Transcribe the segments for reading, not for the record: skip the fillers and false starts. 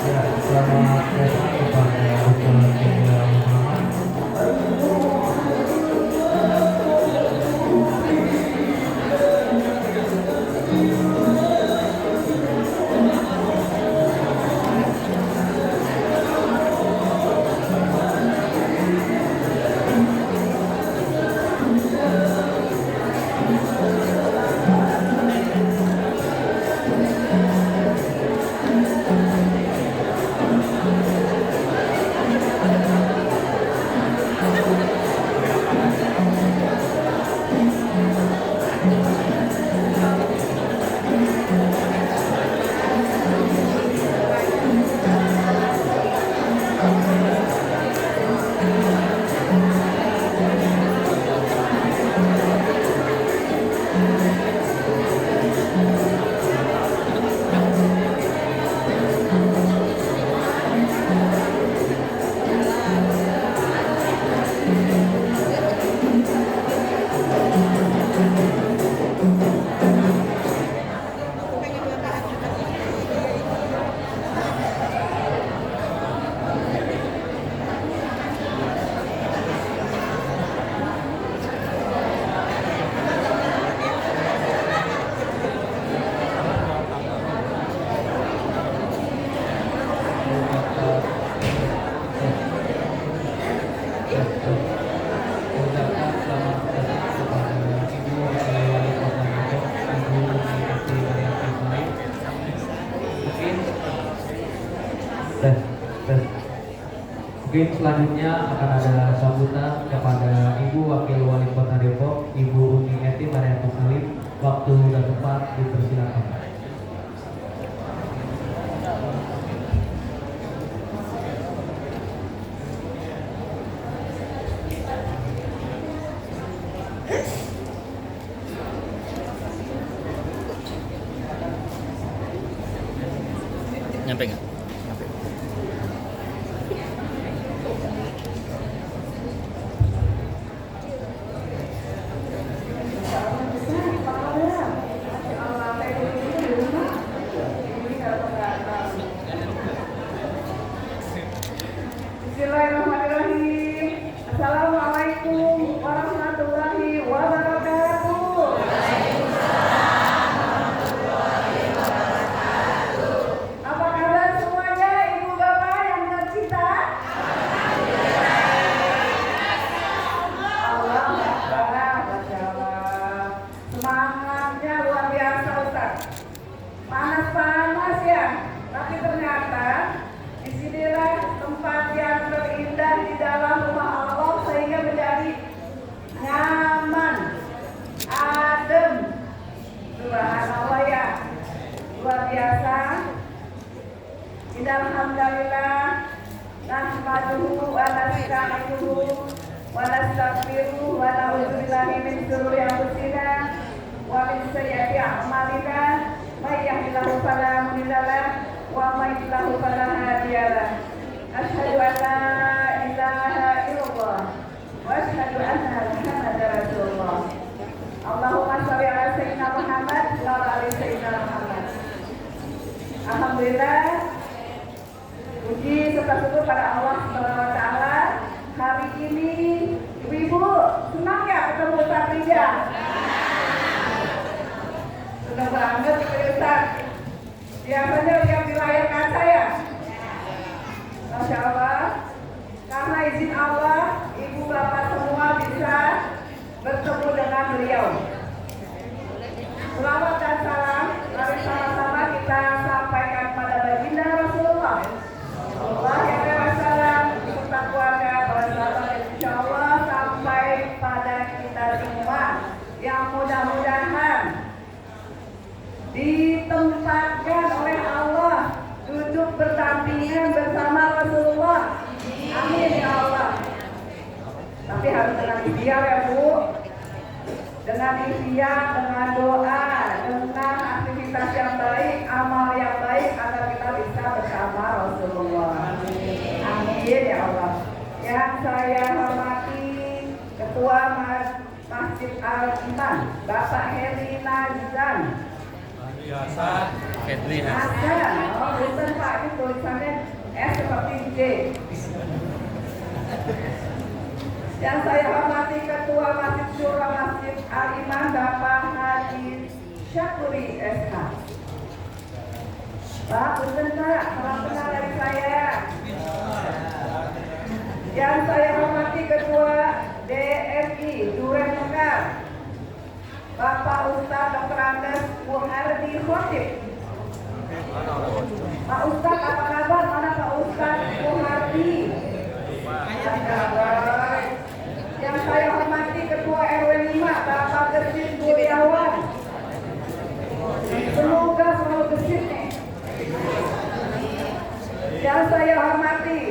Ya, selamat datang kepada Ustaz Jenderal Muhammad. Tes, tes. Mungkin selanjutnya akan ada sambutan kepada Ibu Wakil Wali Kota Depok, Ibu Uni Eti Mariatul Salim. Waktu dan tempat dipersilakan. Nyampe nggak? Bismillahirrahmanirrahim. Assalamualaikum warahmatullahi wabarakatuh. Apa kabar semuanya, ibu bapak yang tercinta? Alhamdulillah, Masya Allah. Semangatnya luar biasa Ustaz. Panas-panas ya, tapi ternyata disinilah tempat yang terindah di dalam rumah Allah sehingga menjadi nyaman, adem. Subhanallah ya, luar biasa. Alhamdulillah, nahmaduhu wa nasta'inuhu wa nastaghfiruhu wa na'udzu billahi min shururi anfusina wa min sayyiati a'malina. May yahdihillahu fala mudilla lahu wa may yudlil fala hadiya lahu. Asyhadu an la ilaha illallah wa asyhadu anna Muhammadar Rasulullah. Allahumma shalli ala sayyidina Muhammad wa ala ali sayyidina Muhammad. Alhamdulillah, puji serta syukur pada Allah Subhanahu wa taala. Hari ini ibu-ibu senang ya ketemu Ustaz Rija? Senang banget ketemu Ustaz. Biasanya lihat di layar kaca ya. Masya Allah, karena izin Allah, ibu bapak semua bisa bertemu dengan beliau. Selawat dan salam, mari sama-sama kita sampaikan pada baginda Rasulullah Sallallahu Alaihi Wasallam beserta keluarga, para sahabat, dan insya Allah sampai pada kita semua yang mudah-mudahan ditempatkan oleh Allah duduk berdampingan bersama Rasulullah. Amin ya Allah. Tapi harus dengan ikhtiar ya Bu, dengan ikhtiar, dengan doa, dengan aktivitas yang baik, amal yang baik agar kita bisa bersama Rasulullah. Amin ya Allah. Yang saya hormati Ketua Masjid Al-Iman Bapak Heri Nazan. Biasa. Catherine ya. Ada, oh bukan Pak, ini tulisannya S seperti J. Yang saya hormati Ketua Masjid Syura Masjid Al-Iman Bapak Haji Syakuri SH. Pak, punten Pak, salam kenal dari saya. Yang saya hormati Ketua DMI Duren Mekar Bapak Ustadz Dr. Andes Muhardi Khotib. Pak Ustadz apa kabar? Mana Pak Ustadz Muhardi? Yang saya hormati Ketua RW 5 Bapak Gesit Kuryawan. Semoga selalu gesit nih. Yang saya hormati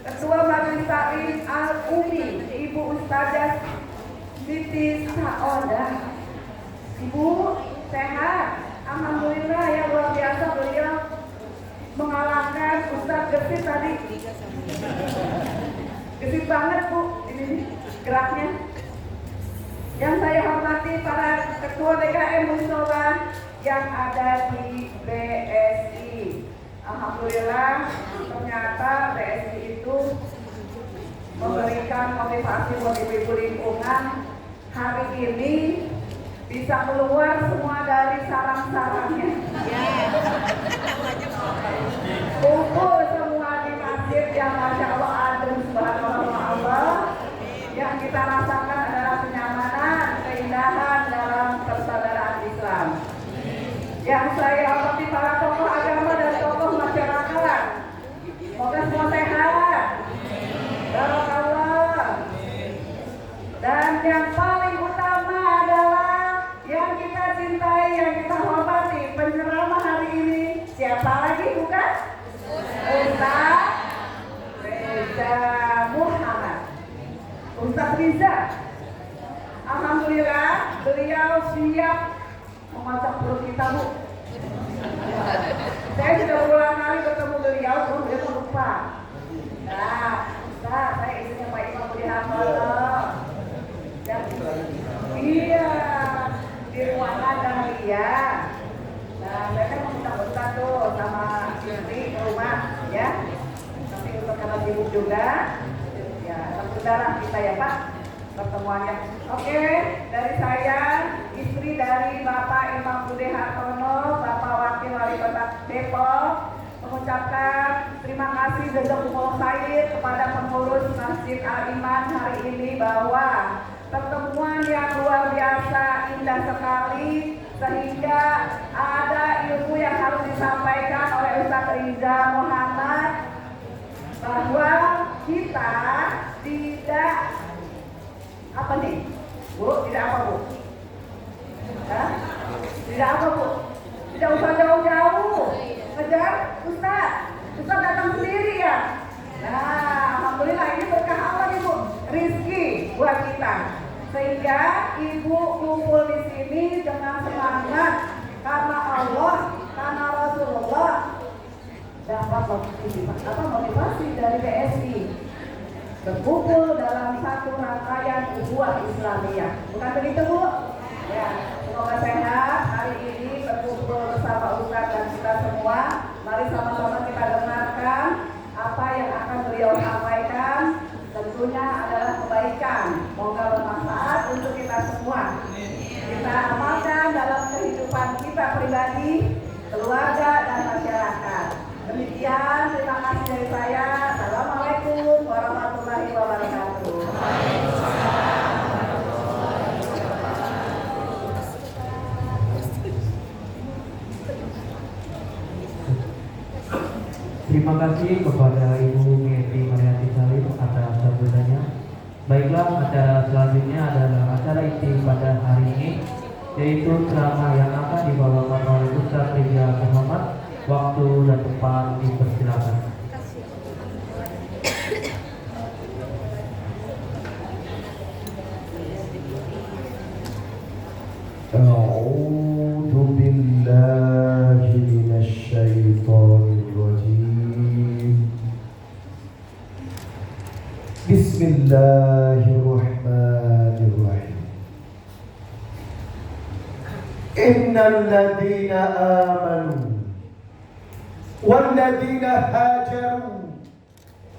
Ketua Majelis Taklim Al-Umi Ibu Ustazah Siti Saodah. Ibu sehat, alhamdulillah ya, luar biasa beliau mengalahkan Ustaz Gesit tadi. Gesit banget Bu, ini geraknya. Yang saya hormati para ketua DKM Musola yang ada di BSI. Alhamdulillah ternyata BSI itu memberikan motivasi buat ibu-ibu lingkungan. Hari ini bisa keluar semua dari sarang-sarangnya. Kumpul semua di masjid yang Masya Allah adem, subhanallah. Yang kita rasakan adalah kenyamanan, keindahan dalam persaudaraan Islam. Yang saya hormati para tokoh agama dan tokoh masyarakat. Semoga semua sehat. Barakallah. Dan yang paling utama adalah yang kita cintai, yang kita hormati, penceramah hari ini siapa lagi bukan? Ustaz Reza Muhammad. Ustaz Riza. Alhamdulillah beliau siap mengocok perut kita Bu. Saya sudah berulang kali bertemu beliau, beliau lupa. Nah, Ustaz, saya istrinya Pak Imam Budi Hartono. Iya, di ruangan Dahlia. Nah, saya kan mau minta tuh sama istri ke rumah, ya. Tapi untuk karena sibuk juga, ya saudara kita ya Pak, pertemuannya. Oke, dari saya, istri dari Bapak Imam Budi Hartono, Bapak Wakil Wali Kota Depok, mengucapkan terima kasih jazakumullah khair kepada pengurus Masjid Al-Iman hari ini bahwa pertemuan yang luar biasa, indah sekali, sehingga ada ilmu yang harus disampaikan oleh Ustaz Riza Muhammad bahwa kita tidak apa nih Bu, tidak apa Bu? Hah? Tidak apa Bu? Tidak usah jauh-jauh kejar Ustaz datang sendiri ya. Nah, alhamdulillah ini berkah Allah nih Bu, rizki buat kita. Sehingga Ibu kumpul di sini dengan semangat karena Allah, karena Rasulullah, dapat motivasi dari BSI berkumpul dalam satu rangkaian ukhuwah Islamiyah. Bukan begitu Bu? Ya, semoga sehat hari ini berkumpul bersama Ustaz dan kita semua. Mari sama-sama kita dengarkan apa yang akan beliau sampaikan. Tentunya adalah kebaikan. Semoga bermanfaat untuk kita semua. Kita amalkan dalam kehidupan kita pribadi, keluarga dan masyarakat. Demikian, terima kasih dari saya. Assalamualaikum warahmatullahi wabarakatuh. Terima kasih kepada Ibu Mieti Mariati Salim atas sambutannya. Baiklah, acara selanjutnya adalah acara inti pada hari ini, yaitu ceramah yang akan dibawakan oleh Ustaz Riza Muhammad. Waktu dan tempat dipersilakan. A'udzu billahi minasy syaithanir rajim. Bismillahirrahmanirrahim. Innal ladzina amanu walladzina hajaru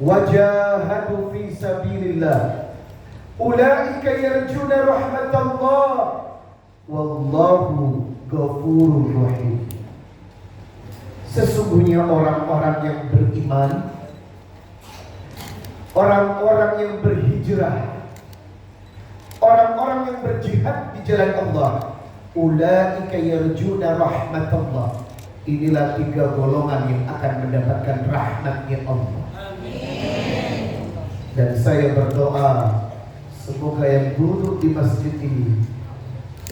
wajahadu fi sabilillah ulaika yarjuna rahmatallah wallahu ghafurur rahim. Sesungguhnya orang-orang yang beriman, orang-orang yang berhijrah, orang-orang yang berjihad di jalan Allah, ulaika yarjuna rahmatallah. Inilah 3 golongan yang akan mendapatkan rahmatnya Allah. Amin. Dan saya berdoa semoga yang duduk di masjid ini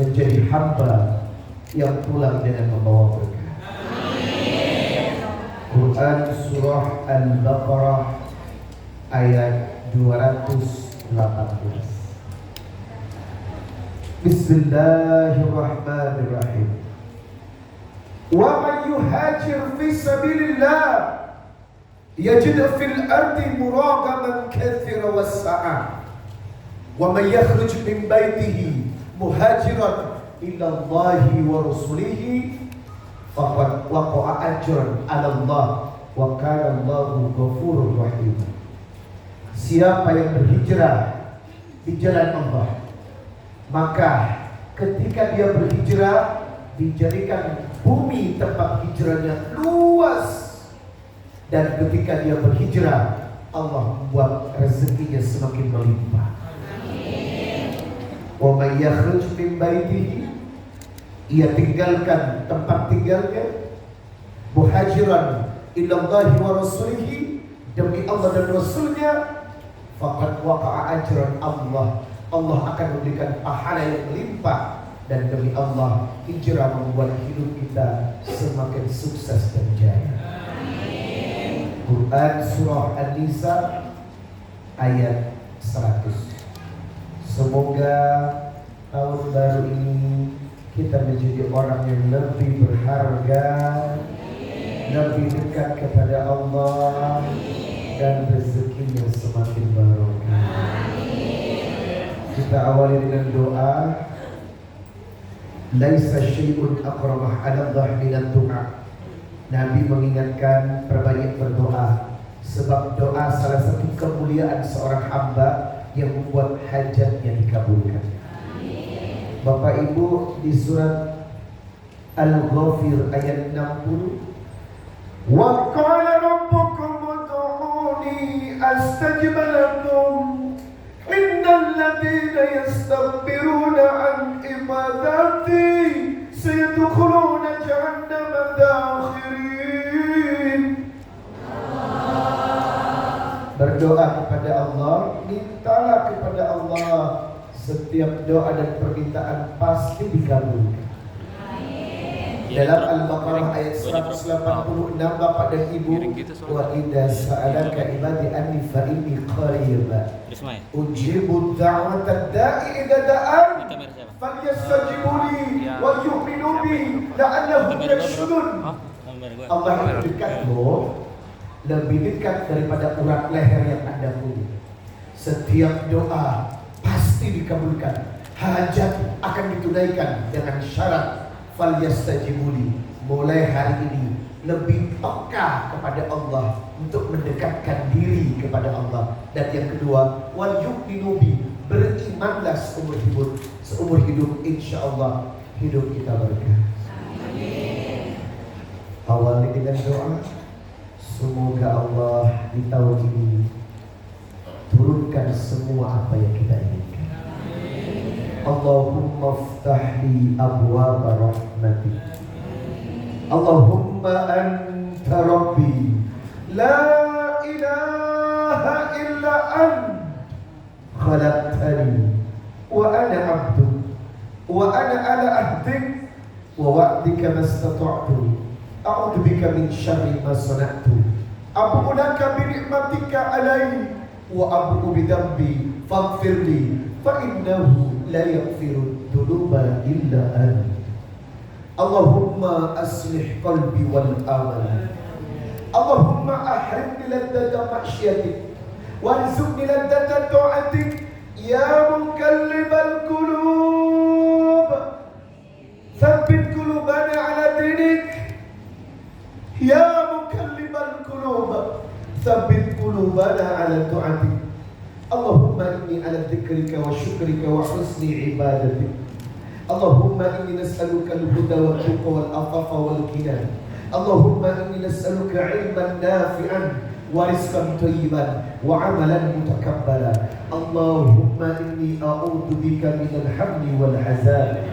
menjadi hamba yang pulang dengan membawa berkah. Quran Surah Al-Baqarah ayat 218. Bismillahirrahmanirrahim. Wa man yuhajir fi sabilillah yajid fil ardi muragaman katsira was-sa'a wa man yakhruj min baitihi muhajiran ila Allahi wa rasulihi faqad waqa'a ajran 'ala Allah wa kana Allahu ghafurur rahim. Siapa yang berhijrah di jalan Allah, maka ketika dia berhijrah dijadikan bumi tempat hijrahnya luas, dan ketika dia berhijrah Allah membuat rezekinya semakin melimpah. Wa may yakhruj min baitihi, ia tinggalkan tempat tinggalnya, muhajiran ilallahi wa rasulihi, demi Allah dan Rasulnya, faqad waqa'a ajran Allah, Allah akan memberikan pahala yang melimpah. Dan demi Allah, hijrah membuat hidup kita semakin sukses dan jaya. Amin. Quran Surah An-Nisa ayat 100. Semoga tahun baru ini kita menjadi orang yang lebih berharga, lebih dekat kepada Allah, dan rezekinya semakin barokah. Kita awali dengan doa. Laisa syai'un aqrabah 'ala Allah minad du'a. Nabi mengingatkan perbanyak berdoa, sebab doa salah satu kemuliaan seorang hamba yang membuat hajatnya dikabulkan. Amin. Bapak Ibu, di surat Al-Ghafir ayat 60, wa qala rabbukum ud'uni astajib lakum innal ladzina yastakbiruna an ibadati sayadkhuluna jahannama dakhirin. Berdoa kepada Allah, mintalah kepada Allah, setiap doa dan permintaan pasti dikabulkan. Dalam Al-Baqarah ayat 186, Bapak dan Ibu, wa idza sa'alaka ibadi anni fa inni qarib ujibu da'watad da'i idza da'an falyastajibu li wa yu'minu bi la'allahum yarshudun. Allah yang dekat loh, lebih dekat daripada urat leher yang Anda punya. Setiap doa pasti dikabulkan, hajat akan ditunaikan dengan syarat falyastajibuli. Mulai hari ini lebih peka kepada Allah untuk mendekatkan diri kepada Allah. Dan yang kedua, wal yu'minu bi, berimanlah seumur hidup, insyaallah hidup kita berkah. Amin. Awali dengan doa, semoga Allah di tahun ini turunkan semua apa yang kita inginkan. Allahumma ftahli abwaaba rahmatik. Allahumma anta rabbi la ilaha illa ant khalaqtani wa ana abduk wa ana ala ahdik wa wa'dika mastata'tu a'udzu bika min syarri ma sana'tu abu'u laka bi ni'matika alayya wa abu'u bi dhanbi faghfirli fa innahu la yaghfiru dhunuba illa anta. Allahumma aslih qalbi wal amal. Allahumma ahrimni ladzata maksyiatik warzuqni ladzata ta'atik ya mukallibal qulub tsabbit qulubana ala dinik ya mukallibal qulub, tsabbit qulubana 'ala ta'atik. Allahumma inni 'ala dzikrika wa syukrika wa husni ibadatik. Allahumma inni nas'aluka al-huda wa tuqa wal afafa wal ghina. Allahumma inni nas'aluka 'ilman nafi'an wa rizqan thayyiban wa 'amalan mutakabbala. Allahumma inni a'udzu bika minal hammi wal hazan.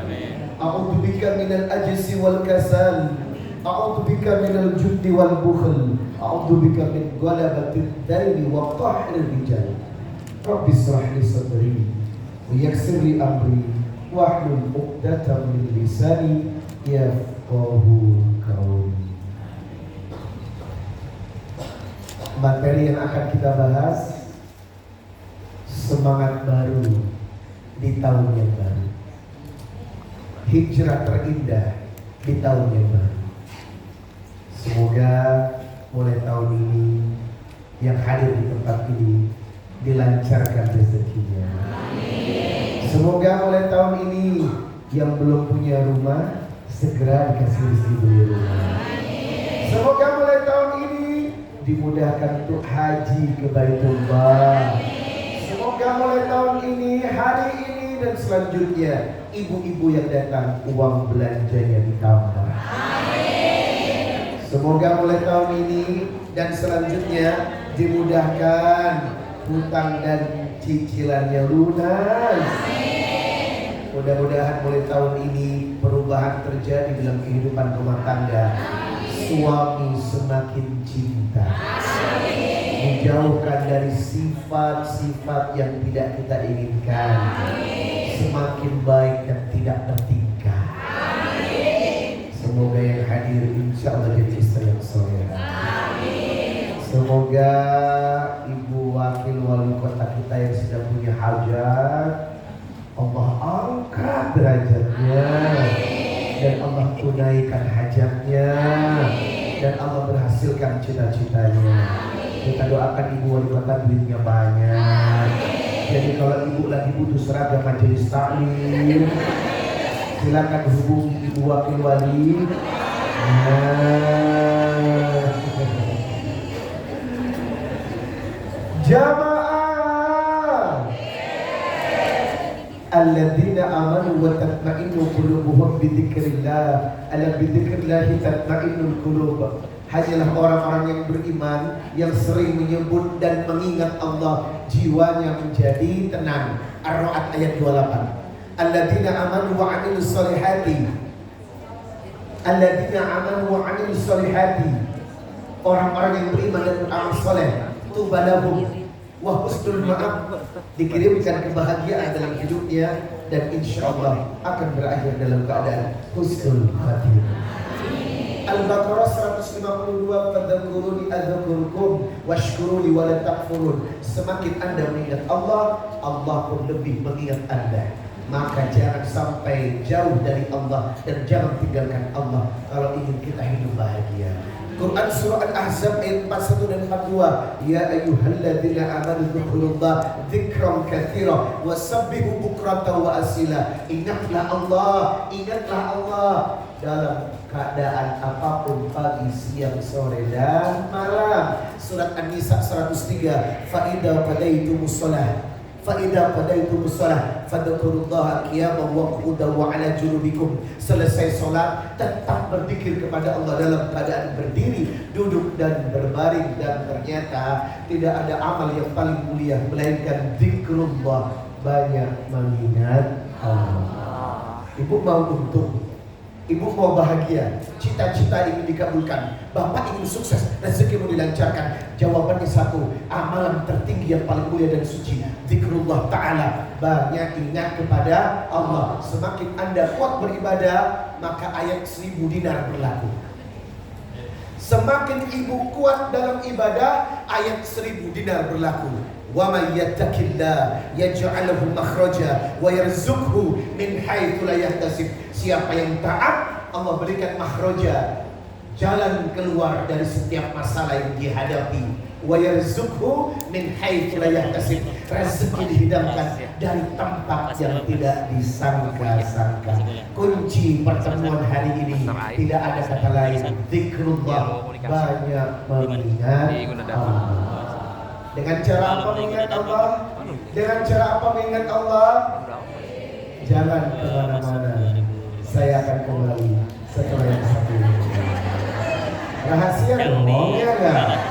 A'udzu bika minal ajzi wal kasal. A'udzu bika minal jubni wal bukhl. A'udzu bika min ghalabatid daini wa qahril rijal. Rabbi ishrah li sadri wa yassir li amri wahlul 'uqdatam min lisani yafqahu qawli. Materi yang akan kita bahas, semangat baru di tahun yang baru, hijrah terindah di tahun yang baru. Semoga mulai tahun ini yang hadir di tempat ini dilancarkan rezekinya. Semoga mulai tahun ini yang belum punya rumah segera dikasih rezeki beli rumah. Semoga mulai tahun ini dimudahkan untuk haji ke Baitullah. Semoga mulai tahun ini, hari ini dan selanjutnya, ibu-ibu yang datang uang belanjanya ditambah. Semoga mulai tahun ini dan selanjutnya dimudahkan hutang dan cicilannya lunas. Mudah-mudahan mulai tahun ini perubahan terjadi dalam kehidupan rumah tangga. Suami semakin cinta, dijauhkan dari sifat-sifat yang tidak kita inginkan, semakin baik dan tidak bertingkah. Semoga yang hadir insya Allah jadi istri yang solehah. Semoga ibu wakil wali kota kita yang sedang punya hajat, Allah angkat derajatnya dan Allah tunaikan hajatnya dan Allah berhasilkan cita-citanya. Kita doakan ibu wali kota duitnya banyak. Jadi kalau ibu lagi butuh seragam majelis taklim, silakan hubungi ibu wakil wali. Jamaah alladzina amanu wa tatma'innu qulubuhum bi dzikrillah. Ala bi dzikrillah tatma'innul qulub. Hanyalah orang-orang yang beriman yang sering menyebut dan mengingat Allah, jiwanya menjadi tenang. Ar-Ra'd ayat 28. Alladzina amanu wa 'amilus solihati. Alladzina amanu wa 'amilus solihati. Orang-orang yang beriman dan beramal soleh, tubalahum wa husnul ma'ab, dikirimkan kebahagiaan dalam hidupnya dan insya Allah akan berakhir dalam keadaan husnul khatimah. Al-Baqarah 152, fadzakuruni adzkurkum washkuruni wa la takfurun. Semakin Anda mengingat Allah, Allah pun lebih mengingat Anda. Maka jangan sampai jauh dari Allah dan jangan tinggalkan Allah kalau ingin kita hidup bahagia. Quran surah Al-Ahzab ayat 41 dan 42. Ya ayyuhalladzina amanu dzkurullaha dzikran katsiran wasabbihu bukratan wa asila. Ingatlah Allah dalam keadaan apapun, pagi, siang, sore dan malam. Surat An-Nisa 103. Fa idza qadaytumus shalah fadhkurullaha qiyaman wa qu'udan wa 'ala junubikum. Selesai salat tetap berzikir kepada Allah dalam keadaan berdiri, duduk dan berbaring, dan ternyata tidak ada amal yang paling mulia melainkan zikrullah, banyak mengingat Allah. Ibu mau untung, ibu mau bahagia, cita-cita ingin dikabulkan, bapak ingin sukses, rezekimu dilancarkan. Jawabannya satu, amalan tertinggi yang paling mulia dan suci, zikrullah ta'ala, banyak ingat kepada Allah. Semakin Anda kuat beribadah, maka ayat 1000 dinar berlaku. Semakin ibu kuat dalam ibadah, ayat 1000 dinar berlaku. Wa may yattaqillah yaj'al lahu makhraja wa yarzuqhu min haitsu la yahtasib. Siapa yang taat, Allah berikan makhraja, jalan keluar dari setiap masalah yang dihadapi. Wa yarzuqhu min haitsu la yahtasib. rezeki dihidangkan dari tempat yang tidak disangka-sangka. Kunci pertemuan hari ini tidak ada kata lain, zikrullah, banyak mengingat Allah. Dengan cara apa mengingat Allah? Dengan cara apa mengingat Allah? Jangan kemana-mana. Saya akan kembali setelah yang satu ini. Rahasia dong, ya enggak?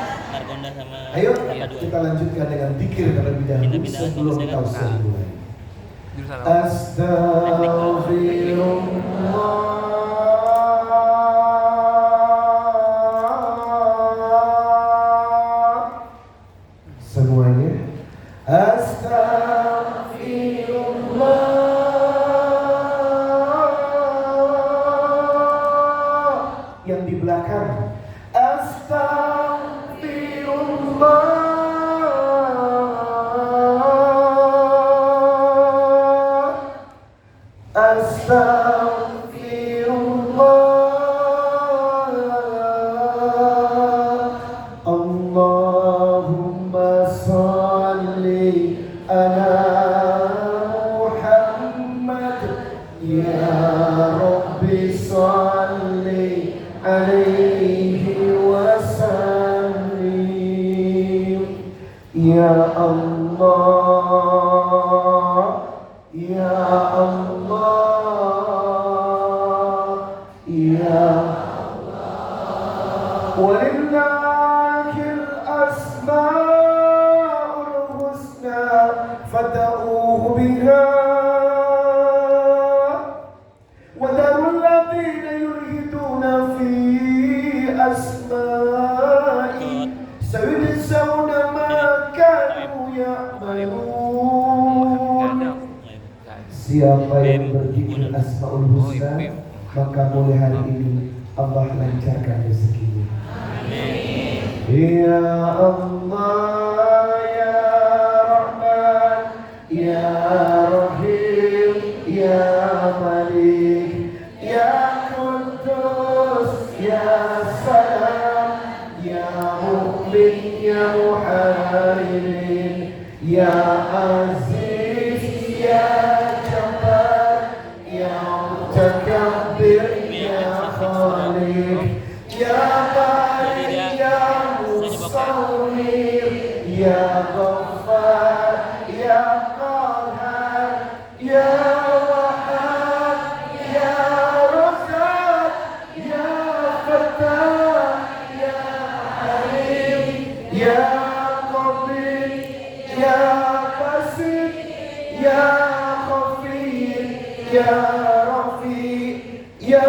Ayo kita lanjutkan dengan zikir terlebih dahulu sebelum tausiah dimulai. Astaghfirullah. Semuanya. Astaghfirullah. Yang di belakang. Allahumma salli ala Muhammad ya Rabbi salli alaihi wasallim ya Allah ya Allah ya Allah walillahil asmaul husna fad'uhu biha wa darul ladzina yulhiduna fi asma'i sayujzauna ma kanu ya'malun. Siapa yang berzikir asmaul husna maka mulai hari ini Allah lancarkan rezekinya. Ya Allah ya Rahman ya Rahim ya Malik ya Qudus ya Salam ya Mu'min ya Muhaimin ya Aziz ya Jabbar ya Mutakabbir ya Khaliq ya Bari ya Musawwir ya Ghaffar ya Qahhar ya Wahhab ya Razzaq ya Fattah ya Halim ya Qadir ya Basit ya Khafir ya Rafi ya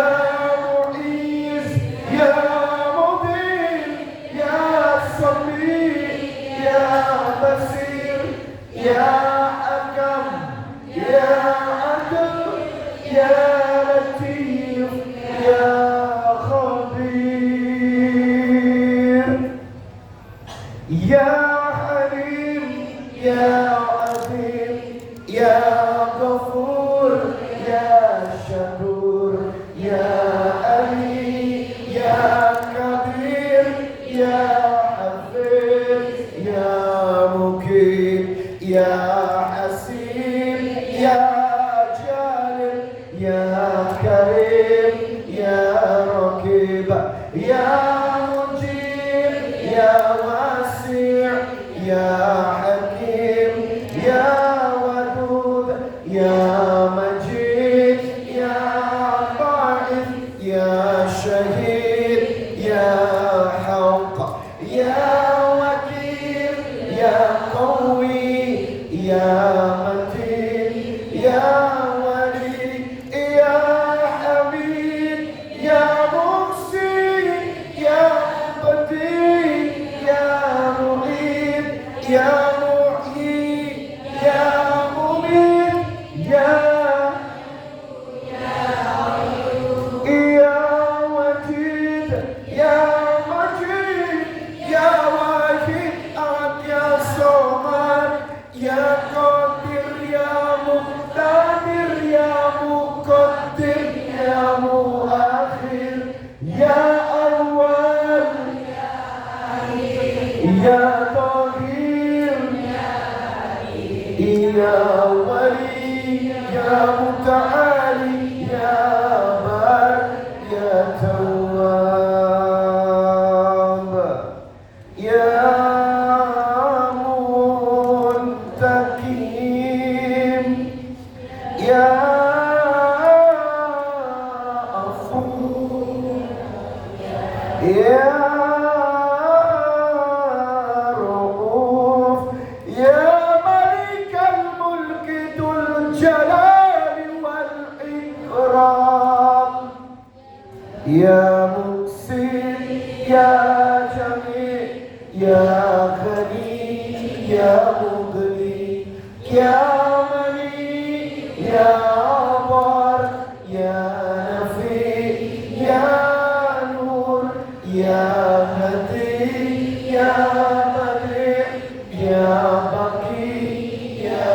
Mu'iz ya Mudin ya Sami ya Basir ya Akam ya Adil ya Latif ya Khabir ya Halim ya Azim ya Ghafur ya Syakur ya Ali ya Kabir ya Hafiz ya Mukib ya Hasib ya Jalil ya Karim ya Rakib ya Mujib ya Wasi' ya Hakim ya Wadud ya Majid ya Ba'id ya Syahid ya Hawq ya Wakil ya Qawi ya Matin ya Wali ya Hamid ya Muhsin ya Qadir ya Mu'id ya Muhyi ya Mumit ya Wajid ya Majid ya Wahid Ahad ya Somad ya Qadir ya Muqtadir ya Muqaddir ya Muakhir ya Awwal ya Tahir ya wali ya muta'ali ya bar ya tawwab ya muntakim ya afuw ya rauf ya malikal mulki dzul jalali wal ikram ya muhsin ya jami ya ghani ya mughni ya mani ya bar ya nafi ya nur ya hadi ya badi ya baqi ya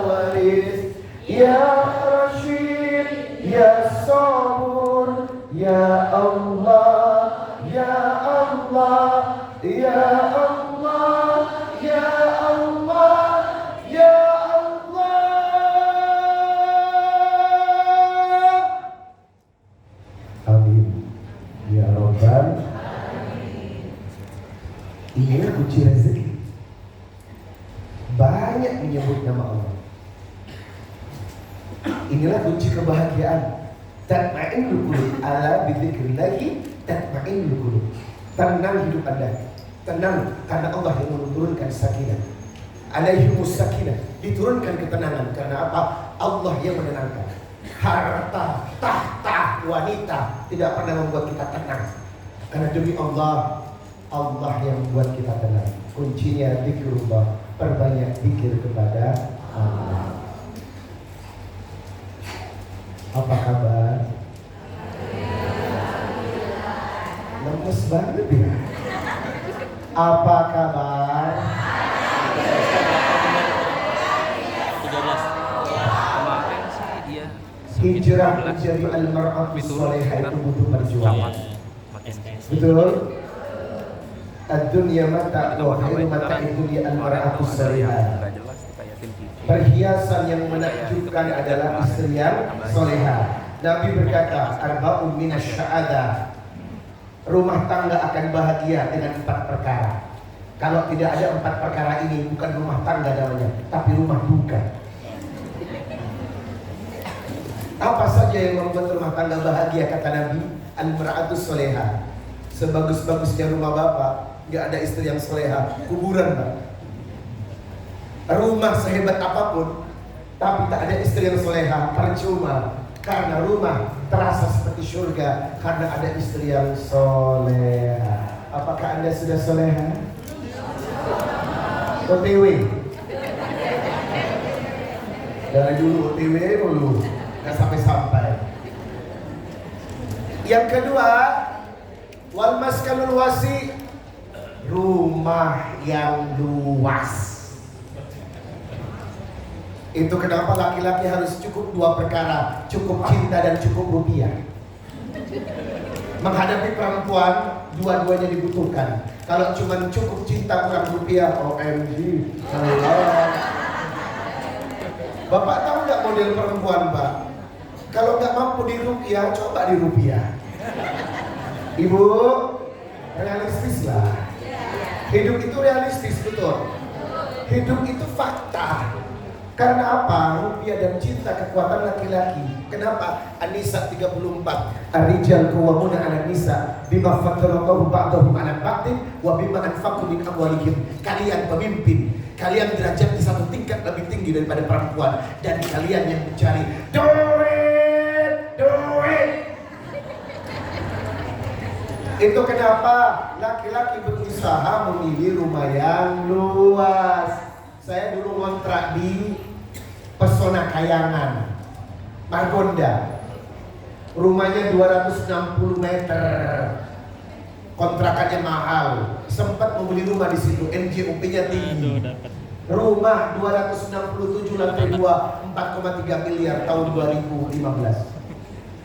waris ya rashid ya sabur ya Allah ya Allah ya Allah ya Allah ya Allah. Amin ya Rabbal. Inilah kunci rezeki. Banyak menyebut nama Allah. Inilah kunci kebahagiaan. Tatma'innul qulub, ala bidzikrillahi tatma'innul qulub. Tenang hidup Anda. Tenang karena Allah yang menurunkan sakinah. Alaihimus sakinah, diturunkan ketenangan. Karena apa? Allah yang menenangkan. Harta, tahta, wanita tidak pernah membuat kita tenang. Karena demi Allah, Allah yang membuat kita tenang. Kuncinya zikrullah, perbanyak zikir kepada Allah. Apa kabar? Lemes banget ya. Apa kabar? 13. Kemarin sih dia Hijrah menjadi al-mar'atus salihah itu butuh perjuangan. Betul? Ad-dunya mata wa khairu mata'id dunya al-mar'atus salihah. Perhiasan yang menakjubkan adalah istri yang solehah. Nabi berkata, arba'un minasy sya'adah. Rumah tangga akan bahagia dengan 4 perkara. Kalau tidak ada 4 perkara ini, bukan rumah tangga namanya, tapi rumah duka. Apa saja yang membuat rumah tangga bahagia, kata Nabi? Al-mar'atus solehah. Sebagus-bagusnya rumah bapak, nggak ada istri yang solehah, kuburan Pak. Rumah sehebat apapun, tapi tak ada istri yang solehah, percuma. Karena rumah terasa seperti surga karena ada istri yang solehah. Apakah Anda sudah solehah? OTW. Dari dulu OTW dulu, nggak sampai-sampai. Yang kedua, wal maskanul wasi, rumah yang luas. Itu kenapa laki-laki harus cukup 2 perkara, cukup cinta dan cukup rupiah. Menghadapi perempuan, dua-duanya dibutuhkan. Kalau cuma cukup cinta kurang rupiah, OMG, salah. Bapak tahu nggak model perempuan, Pak? Kalau nggak mampu di rupiah, coba di rupiah. Ibu, realistis lah. Hidup itu realistis, betul. Hidup itu fakta. Karena apa? Rupiah dan cinta kekuatan laki-laki. Kenapa? An-Nisa 34. Ar-rijal qawwamuna 'alan nisa bima faddala ba'dahum 'ala ba'din wa bima anfaqu min amwalihim. Kalian pemimpin, kalian derajat di satu tingkat lebih tinggi daripada perempuan, dan kalian yang mencari duit. Itu kenapa laki-laki berusaha memilih rumah yang luas. Saya dulu ngontrak di Pesona Kayangan, Margonda. Rumahnya 260 meter. Kontrakannya mahal. Sempat membeli rumah di situ, NJOP-nya tinggi. Rumah 267 lantai 2, 4,3 miliar tahun 2015.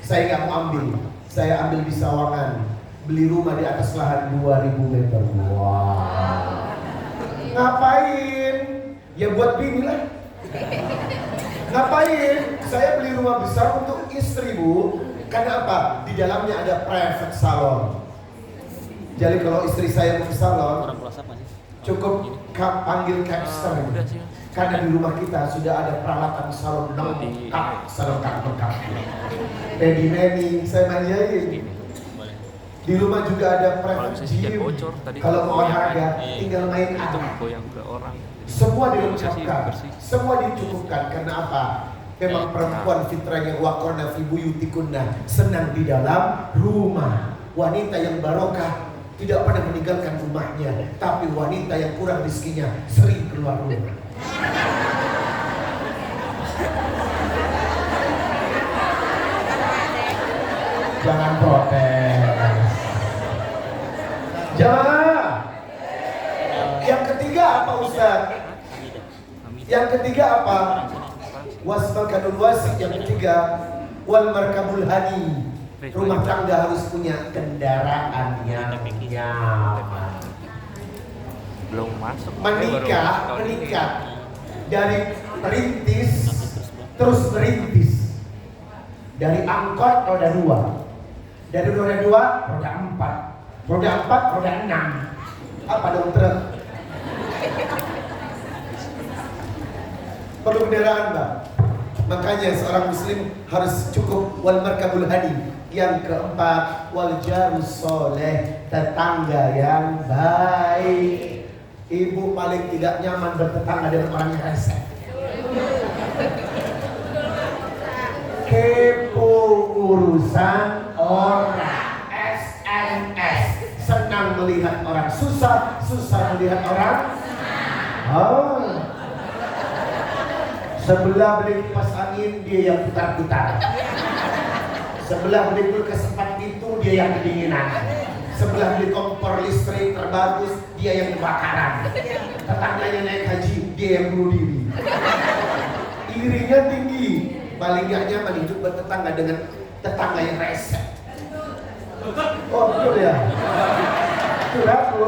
Saya nggak mau ambil. Saya ambil di Sawangan. Beli rumah di atas lahan 2000 meter. Wow. Ngapain? Ya buat bini lah. Ngapain? Saya beli rumah besar untuk istri, Bu. Karena apa? Di dalamnya ada private salon. Jadi kalau istri saya mau ke salon, Kurang kelas apa sih? cukup panggil capster. Udah sih. Karena di rumah kita sudah ada peralatan salon lengkap, salon lengkap. Baby mani, saya manjain. Gini, boleh. Di rumah juga ada Kalau private bisa sih jangan gym. bocor tadi. Kalau mau goyang olahraga, kan. tinggal main Itu alat. goyang ke orang. Semua Kalau bisa sih dilengkapkan, bersih. semua dicukupkan. Karena apa? Memang perempuan fitrahnya waqarna fi buyutikunna, senang di dalam rumah. Wanita yang barokah tidak pernah meninggalkan rumahnya, tapi wanita yang kurang rezekinya sering keluar rumah. Jangan protes. Jangan. Yang ketiga apa, Ustaz? Yang ketiga apa? Wasmakanul wasi. Yang ketiga, wal markabul hani. Rumah tangga harus punya kendaraan yang nyaman. Belum masuk. Menikah dari perintis terus merintis. Dari angkot roda 2, dari roda 2 roda 4, roda 4 roda 6. Apa dong truk? Perlu kendaraan, Mbak. Makanya seorang muslim harus cukup wal markabul hadi. Yang keempat, wal jarus soleh, tetangga yang baik. Ibu paling tidak nyaman bertetangga dengan orang yang resek. Kepo urusan orang, SNS. Senang melihat orang susah, susah melihat orang. Oh. Sebelah beli kipas angin, dia yang putar-putar. Sebelah beli kulkas 4 pintu, dia yang kedinginan. Sebelah beli kompor listrik terbagus, dia yang kebakaran. Tetangganya naik haji, dia yang bunuh diri. Irinya tinggi, paling gak nyaman hidup bertetangga dengan tetangga yang resek. Oh betul ya? Betul aku.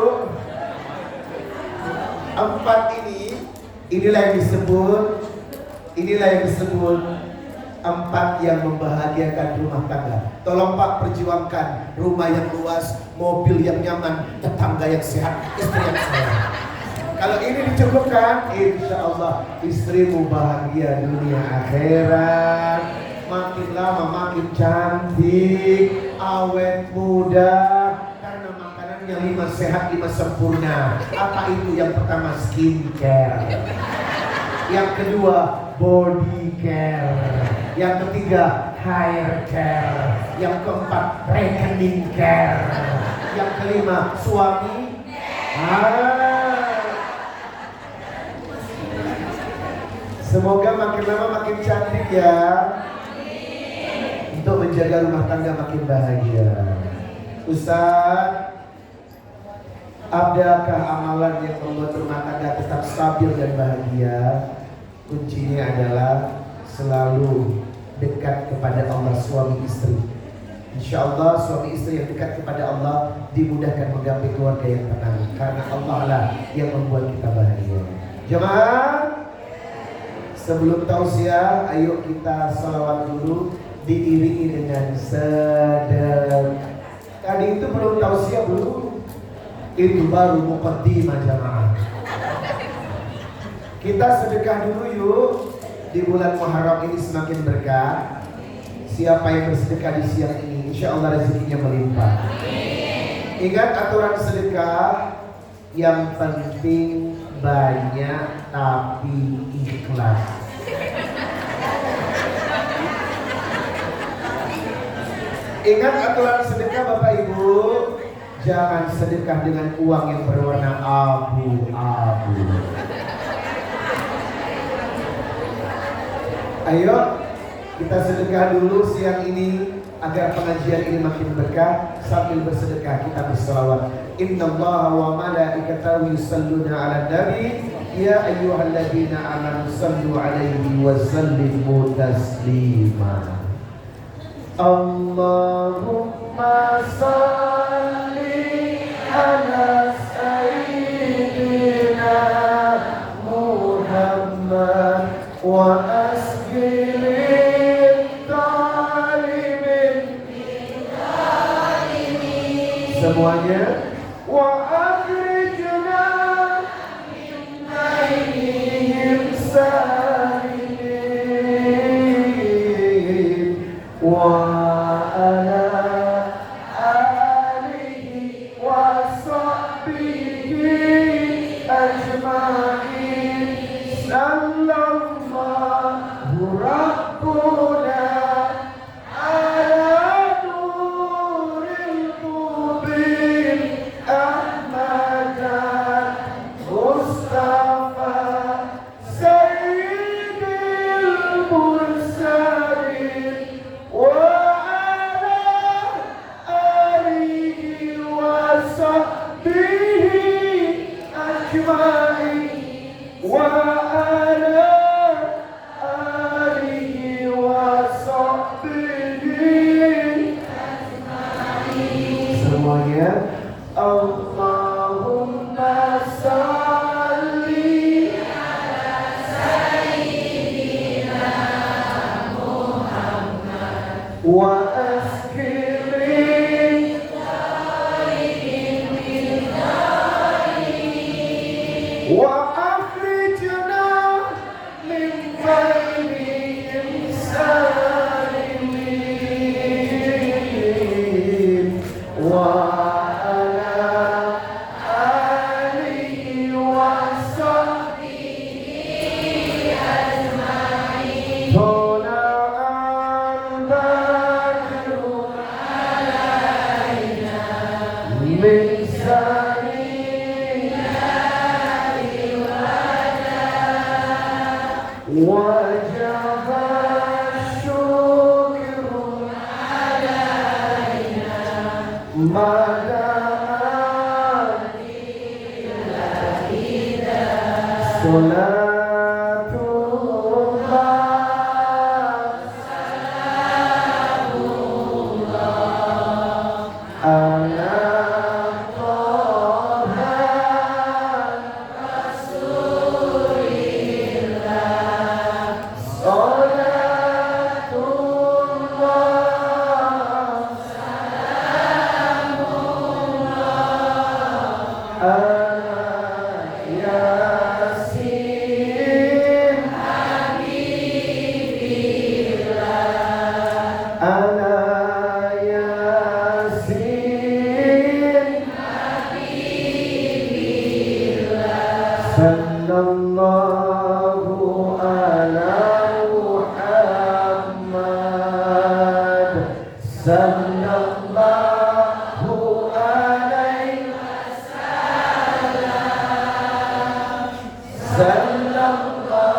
4 inilah yang disebut 4 yang membahagiakan rumah tangga. Tolong Pak perjuangkan rumah yang luas, mobil yang nyaman, tetangga yang sehat, istri yang sehat. Kalau ini dicukupkan, insya Allah istrimu bahagia dunia akhirat. Makin lama makin cantik, awet muda, karena makanannya 5 sehat 5 sempurna. Apa itu? Yang pertama skincare, yang kedua body care, yang ketiga hair care, yang keempat rekening care, yang kelima suami. Semoga makin lama makin cantik ya, untuk menjaga rumah tangga makin bahagia. Ustaz, adakah amalan yang membuat rumah tangga tetap stabil dan bahagia? Kuncinya adalah selalu dekat kepada Allah suami istri. Insya Allah suami istri yang dekat kepada Allah dimudahkan menggapai keluarga yang tenang, karena Allah lah yang membuat kita bahagia. Jemaah, sebelum tausiah, ayo kita salawat dulu diiringi dengan sedekah. Tadi itu belum tausiah, belum. Itu baru muqaddimah jemaah. Kita sedekah dulu yuk. Di bulan Muharram ini semakin berkah. Siapa yang bersedekah di siang ini, insya Allah rezekinya melimpah. Ingat aturan sedekah, yang penting banyak tapi ikhlas. Ingat aturan sedekah Bapak Ibu, jangan sedekah dengan uang yang berwarna abu-abu. Ayo kita sedekah dulu siang ini agar pengajian ini makin berkah. Sambil bersedekah kita berselawat. Innallaha wa malaikatahu yusalluna 'alan nabi ya ayyuhalladzina amanu sallu 'alaihi wa sallimu taslima. Allahumma salli ala sayyidina Muhammad وصحبه أجمعين صلى الله ربنا على نور المبين أحمد مصطفى سيد المرسلين وعلى آله وصحبه أجمعين وعلى آله وصحبه semuanya Allahumma salli ala sayyidina Muhammad wa askirin wa akhrijna min bainihim salimin wa ala alihi wa sahbihi ajma'in Tola'an badru alaina min وجب الشكر علينا ما دام صلاة الله سلام الله على طه رسول الله صلاة الله سلام الله على ياسين حبيب الله على ياسين حبيب الله صلى الله على محمد صلى الله عليه وسلم صلى الله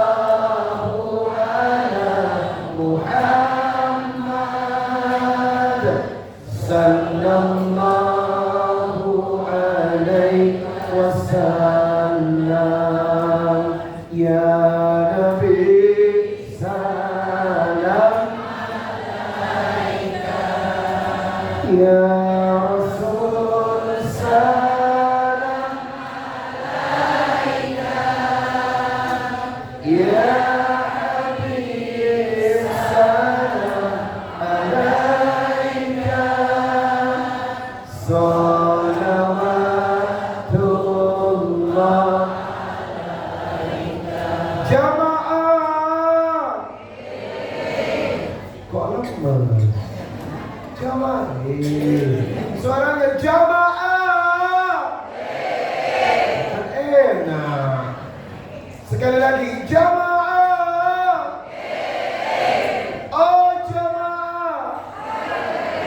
على محمد صلى الله عليه وسلم يا نبي سلام يا رسول سلام يا حبيب سلام عليك صلوات الله jamaah kok lemes jamaah suaranya jamaah kan enak sekali lagi jamaah oh jamaah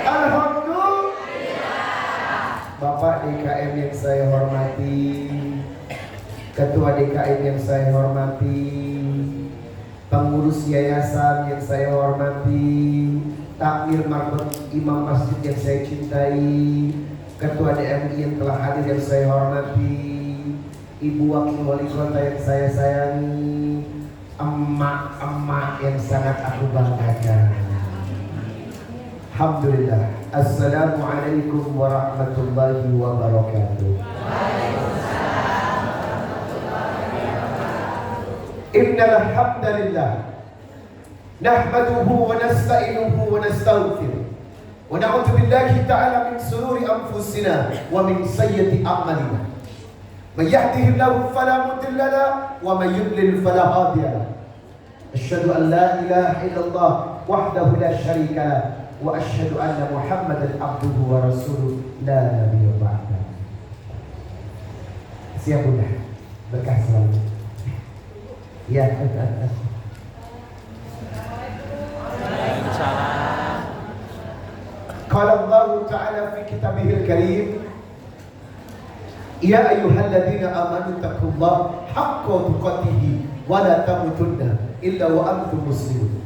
alhamdulillah Bapak DKM yang saya hormati, Ketua DKM yang saya hormati, pengurus yayasan yang saya hormati, takmir marbot imam masjid yang saya cintai, Ketua DMI yang telah hadir yang saya hormati, Ibu Wakil Wali Kota yang saya sayangi, emak-emak yang sangat aku banggakan. Alhamdulillah. Assalamualaikum warahmatullahi wabarakatuh. Innal hamdalillah nahmaduhu wa nasta'inuhu wa nastaghfiruh wa na'udzu billahi ta'ala min shururi anfusina wa min sayyiati a'malina. Man yahdihillahu fala mudilla lahu wa man yudlil fala hadiya lahu. Asyhadu an la ilaha illallah wahdahu la syarika lahu wa asyhadu anna Muhammadan abduhu wa rasuluh la nabiyya ba'dahu. Siap Bunda, berkah selalu. Ya. Qala Allah Ta'ala fi kitabihil karim, ya ayyuhalladzina amanu taqullaha haqqa tuqatih wa la tamutunna illa wa antum muslimun.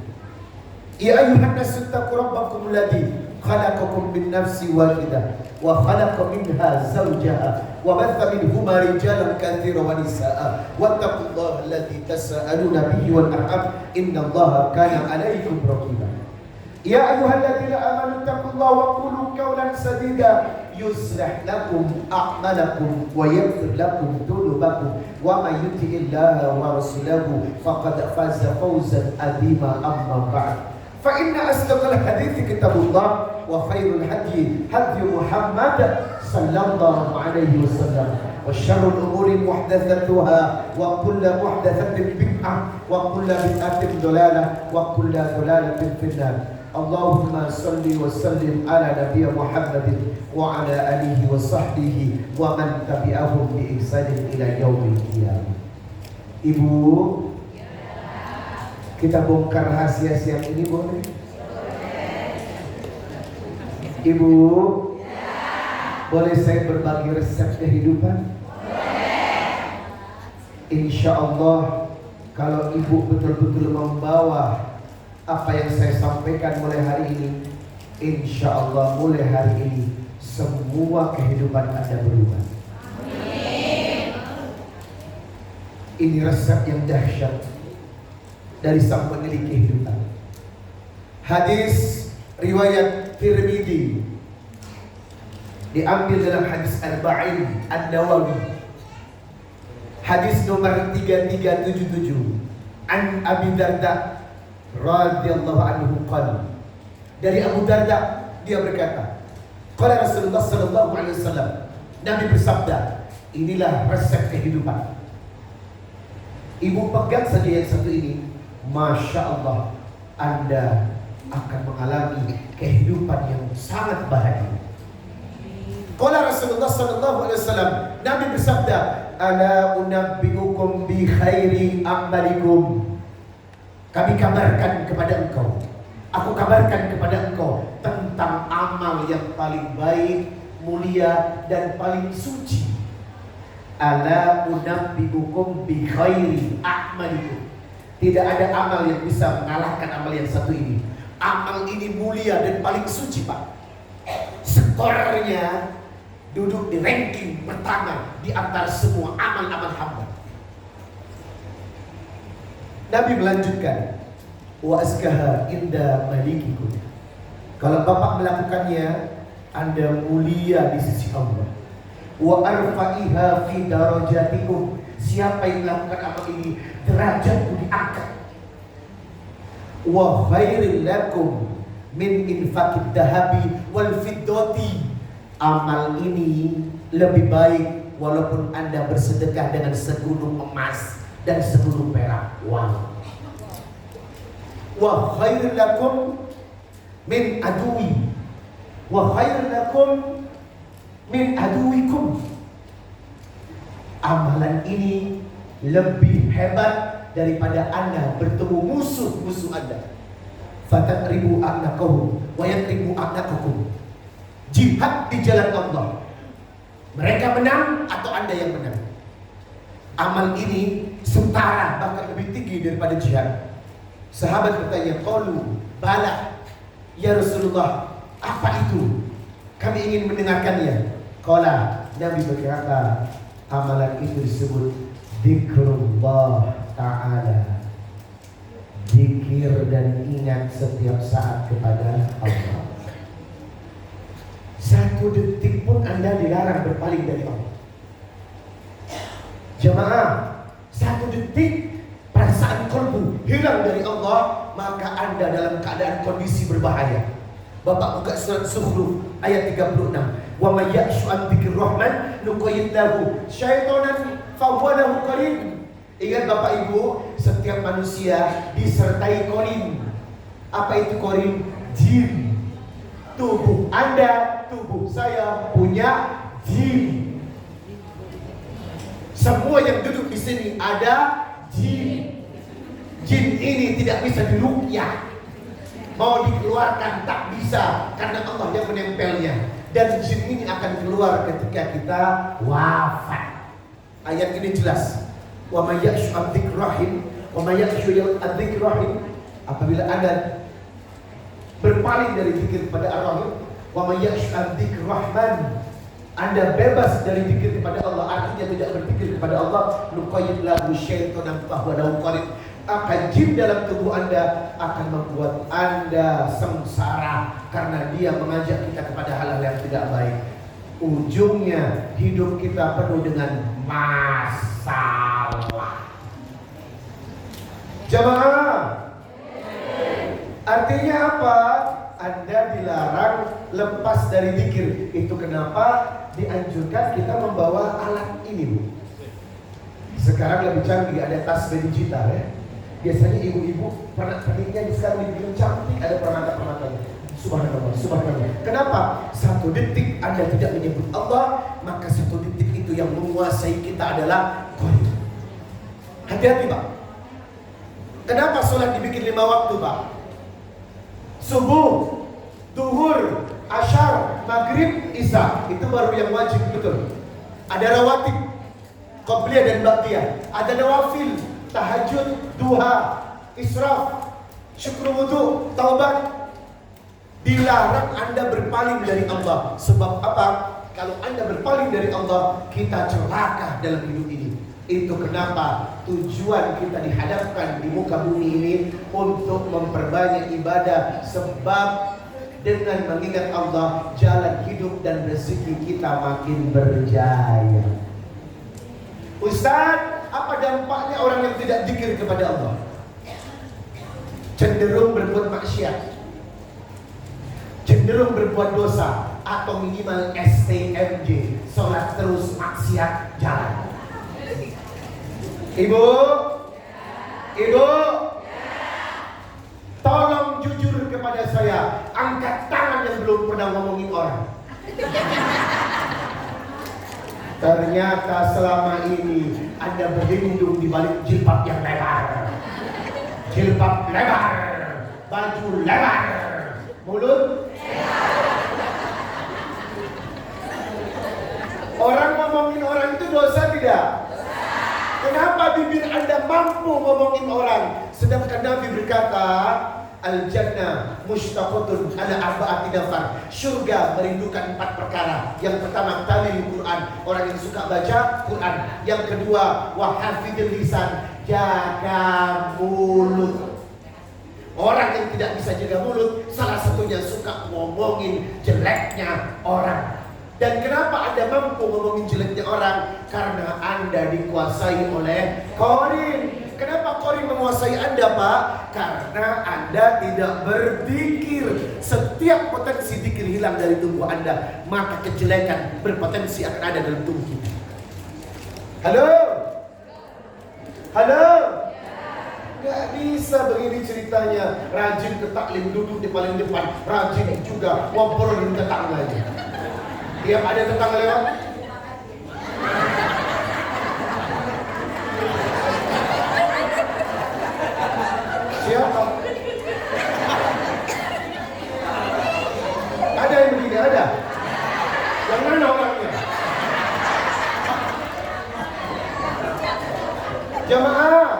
Ya ayyuhan nasu taqu rabbakum alladzi khalaqakum min nafsin wahidah wa khalaqa minha zawjaha wa batha minhuma rijalan katsiran wa nisaa'a wattaqullaha alladzi tasaaluna bihi wal arham innallaha kana 'alaykum raqiba. Ya ayyuhalladzina amanu taqullaha wa qulu qawlan sadida yuslih lakum a'malakum wa yaghfir lakum dhunubakum wa may yuti'illaha wa rasulahu faqad faza fawzan 'azima amma ba'd. Fa inna asdaqal hadithi kitabullah wa khairul hadi hadi Muhammad sallallahu alaihi wasallam wa syarrul umuri muhdatsatuha wa kullu muhdatsatin bid'ah wa kullu bid'atin dhalalah wa kullu dhalalatin finnar. Allahumma salli wa sallim ala nabiyyi Muhammadin wa ala alihi wa sahbihi wa man tabi'ahum bi ihsanin ila yaumil qiyamah. Ibu, kita bongkar rahasia siang ini boleh? Ibu, boleh saya berbagi resep kehidupan? Insya Allah, kalau ibu betul-betul membawa apa yang saya sampaikan mulai hari ini, insya Allah mulai hari ini semua kehidupan Anda berubah. Ini resep yang dahsyat dari sang pemilik kehidupan. Hadis riwayat Tirmidzi, diambil dalam hadis Arba'in An-Nawawi, hadis nomor 3377, an Abi Darda radhiyallahu anhu qala, dari Abu Darda dia berkata, qala Rasulullah sallallahu alaihi wasallam, Nabi bersabda, inilah resep kehidupan. Ibu pegang saja yang satu ini, Masya Allah, Anda akan mengalami kehidupan yang sangat bahagia. Qala Rasulullah sallallahu alaihi wasallam, Nabi bersabda, ala unabbiukum bi khairi a'malikum. Kami kabarkan kepada engkau, aku kabarkan kepada engkau tentang amal yang paling baik, mulia dan paling suci. Ala unabbiukum bi khairi a'malikum. Tidak ada amal yang bisa mengalahkan amal yang satu ini. Amal ini mulia dan paling suci, Pak. Skornya duduk di ranking pertama di antara semua amal-amal hamba. Nabi melanjutkan, wa azkaha inda malikikum. Kalau Bapak melakukannya, Anda mulia di sisi Allah. Wa arfa'iha fi darajatikum. Siapa yang melakukan amal ini, derajatmu diangkat. Wa khairil lakum min infaqid dahabi wal fiddati. Amal ini lebih baik walaupun Anda bersedekah dengan segunung emas dan segunung perak. Wow. Wa khairul lakum min aduwi wa khairul lakum min aduwikum. Amalan ini lebih hebat daripada Anda bertemu musuh-musuh Anda. Fatakribu a'naqahum wa yakribu a'naqakum. Jihad di jalan Allah, mereka menang atau Anda yang menang. Amal ini setara bahkan lebih tinggi daripada jihad. Sahabat bertanya, qalu bala ya Rasulullah, apa itu? Kami ingin mendengarkannya. Qala, Nabi berkata, amalan itu disebut dzikrullah ta'ala, zikir dan ingat setiap saat kepada Allah. Satu detik pun Anda dilarang berpaling dari Allah. Jemaah, satu detik perasaan kolbu hilang dari Allah, maka Anda dalam keadaan kondisi berbahaya. Bapak buka surat Zukhruf ayat 36. Wa may ya'shu an dzikrir rahman nuqayyid lahu syaitanan fa huwa lahu qarin. Ingat Bapak Ibu, setiap manusia disertai qarin. Apa itu qarin? Jin. Tubuh Anda, tubuh saya punya jin. Semua yang duduk di sini ada jin. Jin ini tidak bisa diruqyah. Mau dikeluarkan tak bisa karena Allah yang menempelnya. Dan jin ini akan keluar ketika kita wafat. Ayat ini jelas. Wa may ya'shu an dzikrahim wa may ya'shu an dzikrahim, apabila Anda berpaling dari zikir kepada Ar-Rahim, wa may ya'shu an dzikrahman, Anda bebas dari zikir kepada Allah, artinya tidak berzikir kepada Allah, nuqayyid lahu syaitanan fa huwa lahu qarin, akan jin dalam tubuh Anda akan membuat Anda sengsara karena dia mengajak kita kepada hal-hal yang tidak baik. Ujungnya hidup kita penuh dengan masalah. Jamaah, artinya apa? Anda dilarang lepas dari zikir. Itu kenapa dianjurkan kita membawa alat ini, Bu. Sekarang lebih canggih, ada tasbih digital ya. Biasanya ibu-ibu pernak-perniknya sekarang dibikin cantik, ada permata-permatanya. Subhanallah, subhanallah. Kenapa? 1 detik Anda tidak menyebut Allah, maka 1 detik itu yang menguasai kita adalah qalb. Hati-hati, Pak. Kenapa sholat dibikin 5 waktu, Pak? Subuh, duhur, asyar, maghrib, isya. Itu baru yang wajib, betul. Ada rawatib, qabliyah dan ba'diyah. Ada nawafil, tahajud, duha, israf, syukur wudu, taubat. Dilarang Anda berpaling dari Allah. Sebab apa? Kalau Anda berpaling dari Allah, kita celaka dalam hidup ini. Itu kenapa tujuan kita dihadapkan di muka bumi ini untuk memperbanyak ibadah. Sebab dengan mengingat Allah, jalan hidup dan rezeki kita makin berjaya. Ustaz, apa dampaknya orang yang tidak zikir kepada Allah? Cenderung berbuat maksiat, cenderung berbuat dosa, atau minimal STMJ, sholat terus maksiat jalan. Ibu, ibu, tolong jujur kepada saya, angkat tangan yang belum pernah ngomongin orang. Ternyata selama ini Anda berlindung di balik jilbab yang lebar, jilbab lebar, baju lebar, mulut. Orang ngomongin orang itu dosa tidak? Kenapa bibir Anda mampu ngomongin orang? Sedangkan Nabi berkata, Al-Jannah mushtaqatun ala arba'ati nafar. Surga merindukan 4 perkara. Yang pertama, talil Quran, orang yang suka baca Quran. Yang kedua, wahafidil lisan, jaga mulut. Orang yang tidak bisa jaga mulut, salah satunya suka ngomongin jeleknya orang. Dan kenapa Anda mampu ngomongin jeleknya orang? Karena Anda dikuasai oleh qarin. Kenapa qarin menguasai Anda, Pak? Karena Anda tidak berzikir. Setiap potensi zikir hilang dari tubuh Anda, maka kejelekan berpotensi akan ada dalam tubuh kita. Halo? Halo? Gak bisa begini ceritanya. Rajin ke taklim, duduk di paling depan. Rajin juga ngobrolin tetangganya. Tiap ada tetangga lewat, siapa? Ada yang begini, ada? Yang mana orangnya? Jamaah,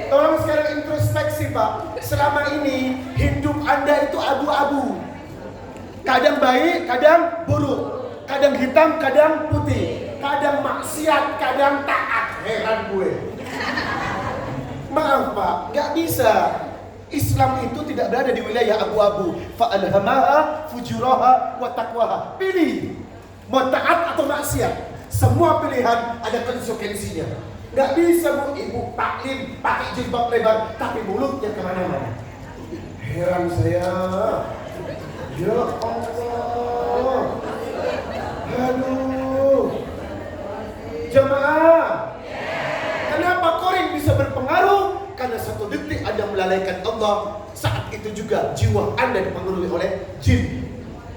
tolong sekarang introspeksi, Pak. Selama ini hidup Anda itu abu-abu. Kadang baik, kadang buruk. Kadang hitam, kadang putih. Kadang maksiat, kadang taat. Heran gue. Maaf, Pak, gak bisa. Islam itu tidak berada di wilayah abu-abu. Fa'alhamaha fujuraha wa taqwaha. Pilih, mau taat atau maksiat. Semua pilihan ada konsekuensinya. Gak bisa, Bu, ibu taklim pakai jilbab lebar, tapi mulutnya kemana-mana. Heran saya. Ya Allah. Aduh. Jemaah, kenapa qarin bisa berpengaruh? Karena 1 detik Anda melalaikan Allah, saat itu juga jiwa Anda dipengaruhi oleh jin.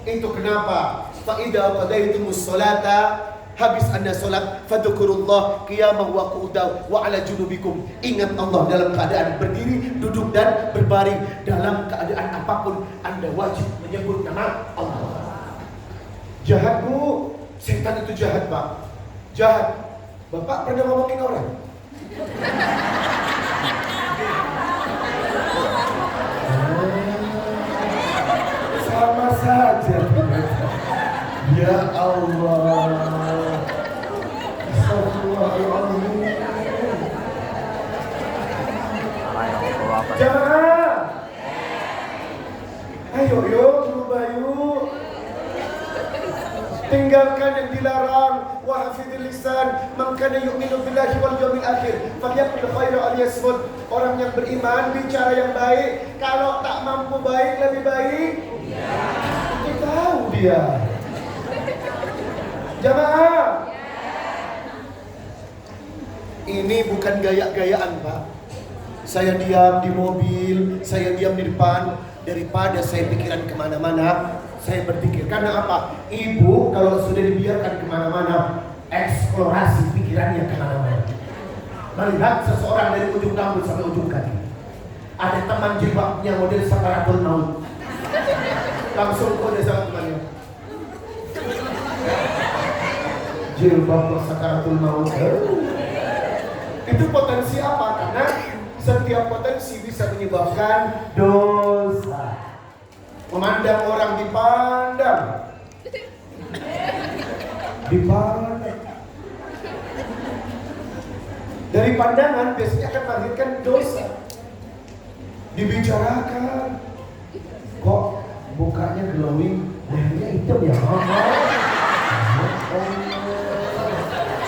Itu kenapa fa idza qadaytumus sholata Habis Anda sholat, fadzukurullah qiyamah wa qu'udan wa ala junubikum. Ingat Allah dalam keadaan berdiri, duduk dan berbaring. Dalam keadaan apapun Anda wajib menyebut nama Allah. Jahat Bu, setan itu jahat Pak. Jahat. Bapak pernah ngomongin orang? Sama saja. Ya Allah. Astagfirullahaladzim. Jamaah. Ayo yuk berubah yuk. Tinggalkan yang dilarang. Wa hafidhil lisan man kana yu'minu billahi wal yawmil akhir falyaqul khairan aw liyasmut. Orang yang beriman bicara yang baik. Kalau tak mampu baik lebih baik. Itu tahu dia. Jamaah. Ini bukan gaya-gayaan Pak. Saya diam di mobil, saya diam di depan. Daripada saya pikiran kemana-mana, saya berpikir. Karena apa? Ibu kalau sudah dibiarkan kemana-mana, eksplorasi pikirannya kemana-mana. Melihat seseorang dari ujung rambut sampai ujung kaki. Ada teman jilbabnya model sakaratul maut. Langsung kode sama temannya. Jilbab sakaratul maut. Itu potensi apa? Karena setiap potensi bisa menyebabkan dosa. Memandang orang dipandang. Dari pandangan biasanya akan melahirkan dosa. Dibicarakan. Kok mukanya glowing, lehernya hitam ya?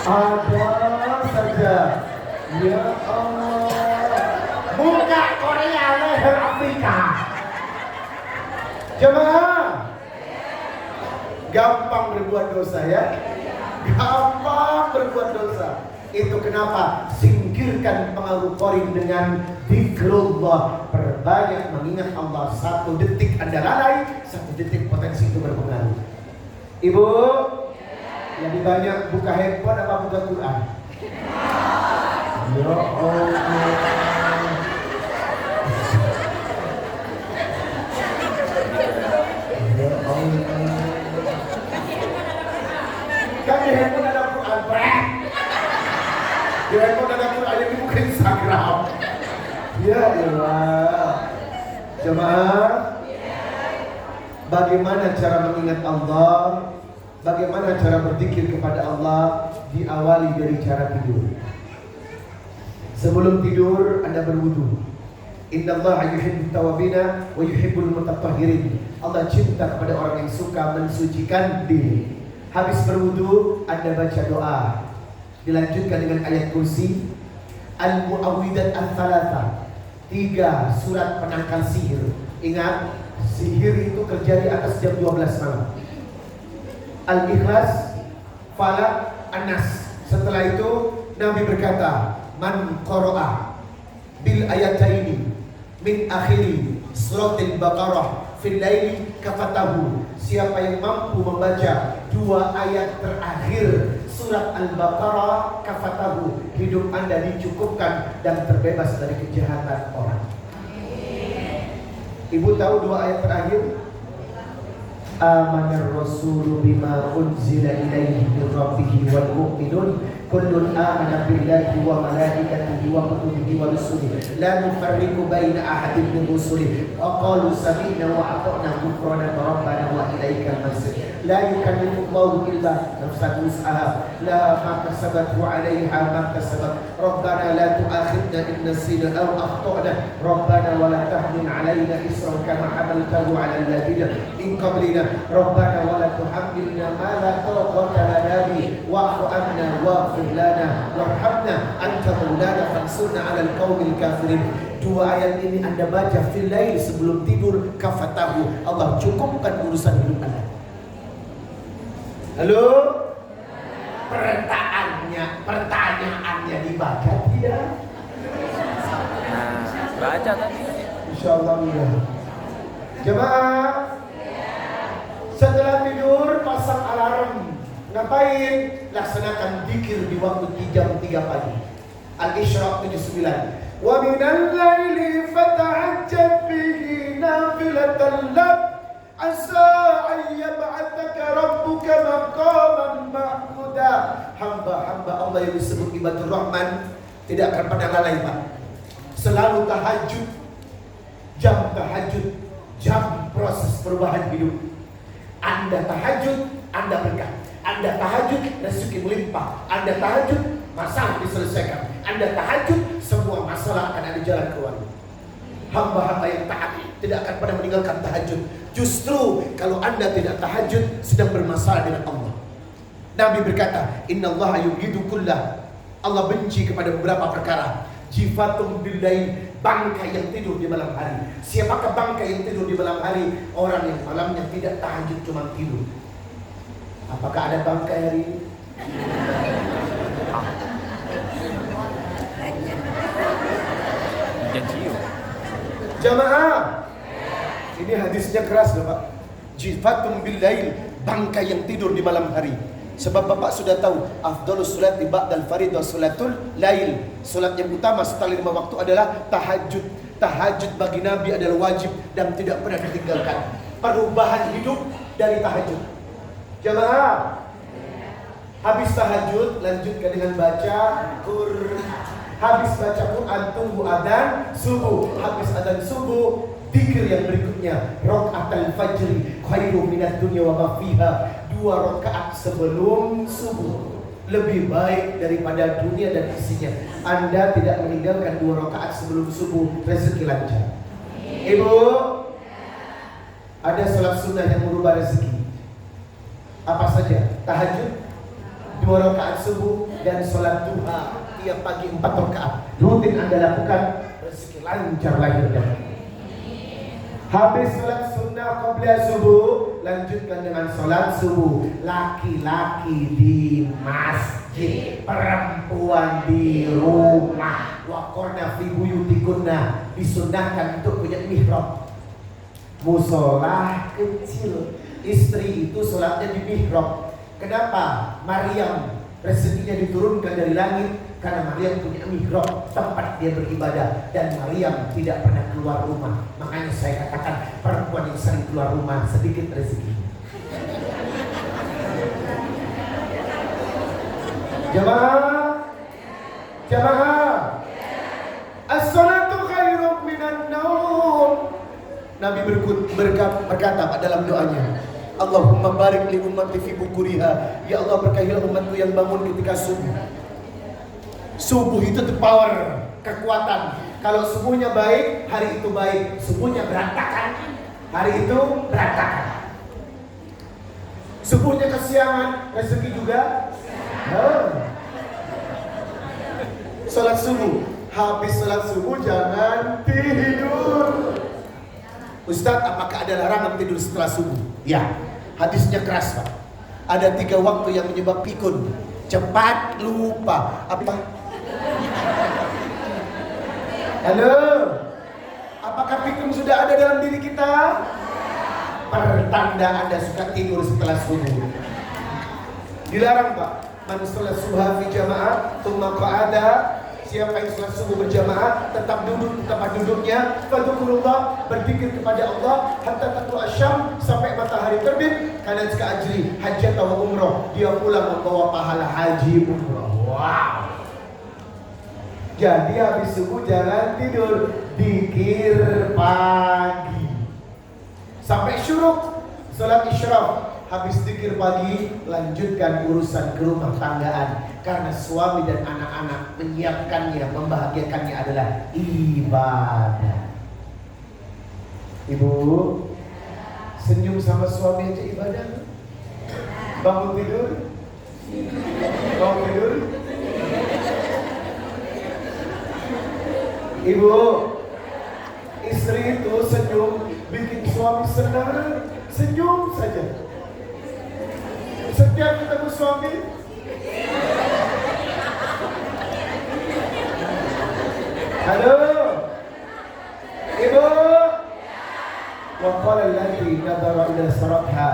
Ada saja. Ya Allah. Muka Korea, leher Afrika. Jemaah, gampang berbuat dosa ya. Gampang berbuat dosa. Itu kenapa singkirkan pengaruh korin dengan zikrullah. Perbanyak mengingat Allah. 1 detik Anda lalai, 1 detik potensi itu berpengaruh. Ibu, lebih banyak buka handphone apa buka Quran? Ya Allah. Ya Allah. Kan di handphone ada Quran, di handphone ada Quran yang dibuka Instagram. Ya Allah. Jemaah, bagaimana cara mengingat Allah? Bagaimana cara berzikir kepada Allah? Diawali dari cara tidur. Sebelum tidur Anda berwudu. Innallaha yuhibbut tawwabina wa yuhibbul mutatahhirin. Allah cinta kepada orang yang suka mensucikan diri. Habis berwudu Anda baca doa. Dilanjutkan dengan ayat kursi, Al-Mu'awwidat Al-Thalatha, 3 surat penangkal sihir. Ingat, sihir itu terjadi atas jam 12 malam. Al-Ikhlas, Falaq, An-Nas. Setelah itu Nabi berkata, Man qara'a bil ayataini min akhiri suratil Baqarah fil laili kafatahu. Siapa yang mampu membaca 2 ayat terakhir surat Al-Baqarah, kafatahu, hidup Anda dicukupkan dan terbebas dari kejahatan orang. Ibu tahu 2 ayat terakhir? Amanar rasulu bima unzila ilaihi min rabbih wal mu'minun kullun amana billahi wa malaikatihi wa kutubihi wa rusulihi la nufarriqu baina ahadin min rusulihi wa qalu sami'na wa ata'na ghufranaka rabbana wa ilaikal masir. La yukallifu Allahu illa nafsan wus'aha la ma kasabat wa 'alaiha ma kasabat. Rabbana la tu'akhidna in nasina aw akhtana rabbana wa la tahmil 'alaina isran kama hamaltahu 'ala alladhina min qablina rabbana wa la tuhammilna ma la taqata lana bihi wa'fu 'anna waghfir lana warhamna anta maulana fansurna 'alal qaumil kafirin. 2 ayat ini Anda baca fil lail sebelum tidur, kafatahu, Allah cukupkan urusan hidup Anda. Halo? Pertanyaannya dibaca tidak? Nah, baca tadi. Insyaallah mudah. Jemaah, setelah tidur pasang alarm. Ngapain? Laksanakan dzikir di waktu jam 3 pagi. Al-Isra 79. Wa minal laili fata'ajjab bihi nafilatan lak asa an yab'athaka rabbuka maqaman mahmuda. Hamba-hamba Allah yang disebut ibadur rahman tidak akan pernah lalai, Pak. Selalu tahajud. Jam tahajud, jam proses perubahan hidup. Anda tahajud, Anda berkah. Anda tahajud, rezeki melimpah. Anda tahajud, masalah diselesaikan. Anda tahajud, semua masalah akan ada jalan keluar. Hamba-hamba yang taat tidak akan pernah meninggalkan tahajud. Justru kalau Anda tidak tahajud, sedang bermasalah dengan Allah. Nabi berkata, Innallaha yubghidu kullah. Allah benci kepada beberapa perkara. Jifatum billail, bangkai yang tidur di malam hari. Siapakah bangkai yang tidur di malam hari? Orang yang malamnya tidak tahajud, cuma tidur. Apakah ada bangkai hari ini? Jamaah, ini hadisnya keras loh, Pak. Jifatum billail, bangkai yang tidur di malam hari. Sebab Bapak sudah tahu, afdhalus sholati ba'dal fardhi sholatul lail. Salat yang utama setelah 5 waktu adalah tahajud. Tahajud bagi Nabi adalah wajib dan tidak pernah ditinggalkan. Perubahan hidup dari tahajud. Jamaah, habis tahajud lanjutkan dengan baca Quran. Habis baca Quran tunggu adzan subuh. Habis adzan subuh dzikir yang berikutnya, rakaatul fajri khairum minad dunya wa ma fiha. 2 rakaat sebelum subuh lebih baik daripada dunia dan isinya. Anda tidak meninggalkan 2 rakaat sebelum subuh, rezeki lancar. Ibu, ada salat sunnah yang merubah rezeki. Apa saja? Tahajud 2 rakaat subuh dan salat duha tiap pagi 4 rakaat. Rutin Anda lakukan, rezeki lancar lahir dan batin. Habis salat sunnah qabla subuh, lanjutkan dengan salat subuh. Laki-laki di masjid, perempuan di rumah. Waqarna fi buyutikunna, disunnahkan untuk punya mihrab. Musola kecil. Istri itu salatnya di mihrab. Kenapa? Maryam rezekinya diturunkan dari langit karena Maryam punya mihrab, tempat dia beribadah, dan Maryam tidak pernah keluar rumah. Makanya saya katakan perempuan yang sering keluar rumah sedikit rezeki. Jamaah, jamaah, as-salatu khairum minan naum. Nabi berkata dalam doanya, Allahumma barik li ummati fi bukuriha. Ya Allah, berkahilah umatku yang bangun ketika subuh. Subuh itu the power, kekuatan. Kalau subuhnya baik, hari itu baik. Subuhnya berantakan, hari itu berantakan. Subuhnya kesiangan, rezeki juga. Salat subuh, habis salat subuh jangan tidur. Ustaz, apakah ada larangan tidur setelah subuh? Ya, hadisnya keras, Pak. Ada 3 waktu yang menyebab pikun. Cepat lupa. Apa? Halo, apakah pikun sudah ada dalam diri kita? Pertanda Anda suka tidur setelah subuh. Dilarang, Pak. Man sholat subha fi jamaah tsumma qa'ada. Siapa yang sholat subuh berjamaah tetap duduk di tempat duduknya, fadzukurullah, berzikir kepada Allah hatta tatlu asyam, sampai matahari terbit. Karena jika ajri hajat atau umroh, dia pulang membawa pahala haji umroh. Wow. Jadi habis subuh jangan tidur, dzikir pagi sampai syuruk, salat isyraq. Habis dzikir pagi, lanjutkan urusan kerumah tanggaan. Karena suami dan anak-anak menyiapkannya, membahagiakannya adalah ibadah. Ibu, senyum sama suami aja ibadah. Bangun tidur, bangun tidur. Ibu, istri itu senyum bikin suami senang. Senyum saja. Setiap ketemu suami, halo, ibu. Wa qala allati nadara ila sarabha,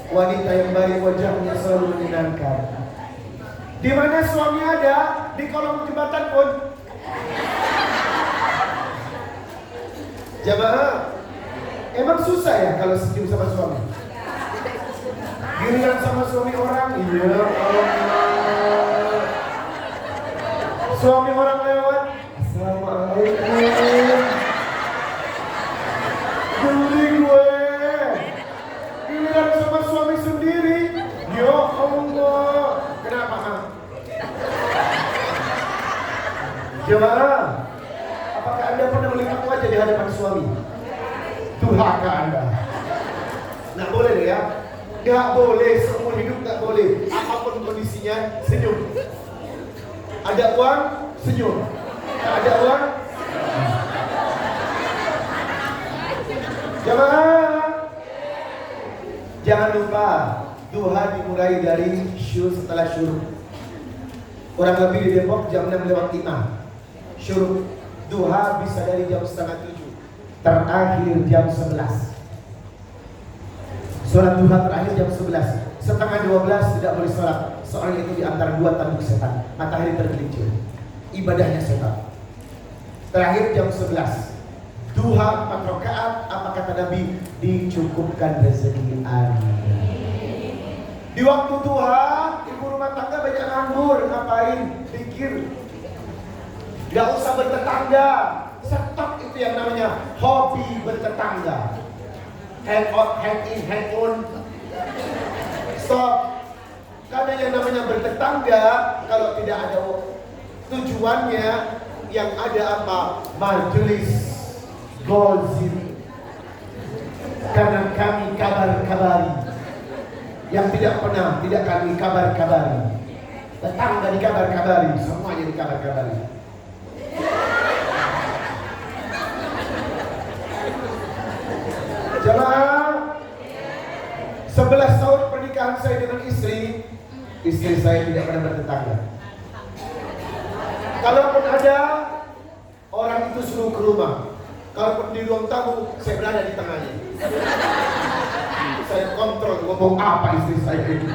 wanita yang baik sekali wajahnya selalu menyenangkan. Di mana suami ada, di kolong jembatan pun. Jamaah, emang susah ya kalau senyum sama suami? Giliran sama suami orang, iya Allah. Suami orang lewat, Assalamualaikum. Geli gue. Giliran sama suami sendiri, ya Allah. Kenapa? Jemaah, apakah Anda pernah melihat wajah di hadapan suami? Durhaka Anda. Nggak boleh deh ya. Nggak boleh, seumur hidup nggak boleh. Apapun kondisinya, senyum. Ada uang, senyum. Tak ada uang. Jemaah, jangan lupa duha dimulai dari setelah syuruk. Kurang lebih di Depok jam 6:05. Syuruk duha bisa dari jam 6:30, terakhir jam 11. Sholat duha terakhir jam 11. Setengah 12 tidak boleh sholat. Soalnya itu di antara dua tanduk setan. Matahari tergelincir. Ibadahnya setan. Terakhir jam 11. Duha 4 rakaat. Apa kata Nabi? Dicukupkan rezeki Anda. Di waktu duha, ibu rumah tangga banyak nganggur. Ngapain? Pikir. Gak usah bertetangga. Stop itu yang namanya hobi bertetangga. Hang out, hang in, hang on. Stop. Karena yang namanya bertetangga, kalau tidak ada tujuannya, yang ada apa? Majelis gosip. Karena kami kabar-kabari yang tidak pernah tidak kami kabar-kabari. Tetangga dikabar-kabari, semuanya dikabar-kabari. Jemaah, 11 tahun pernikahan saya dengan istri saya tidak pernah bertetangga. Kalaupun ada, orang itu suruh ke rumah. Kalaupun di ruang tamu, saya berada di tengahnya. Saya kontrol ngomong apa istri saya itu.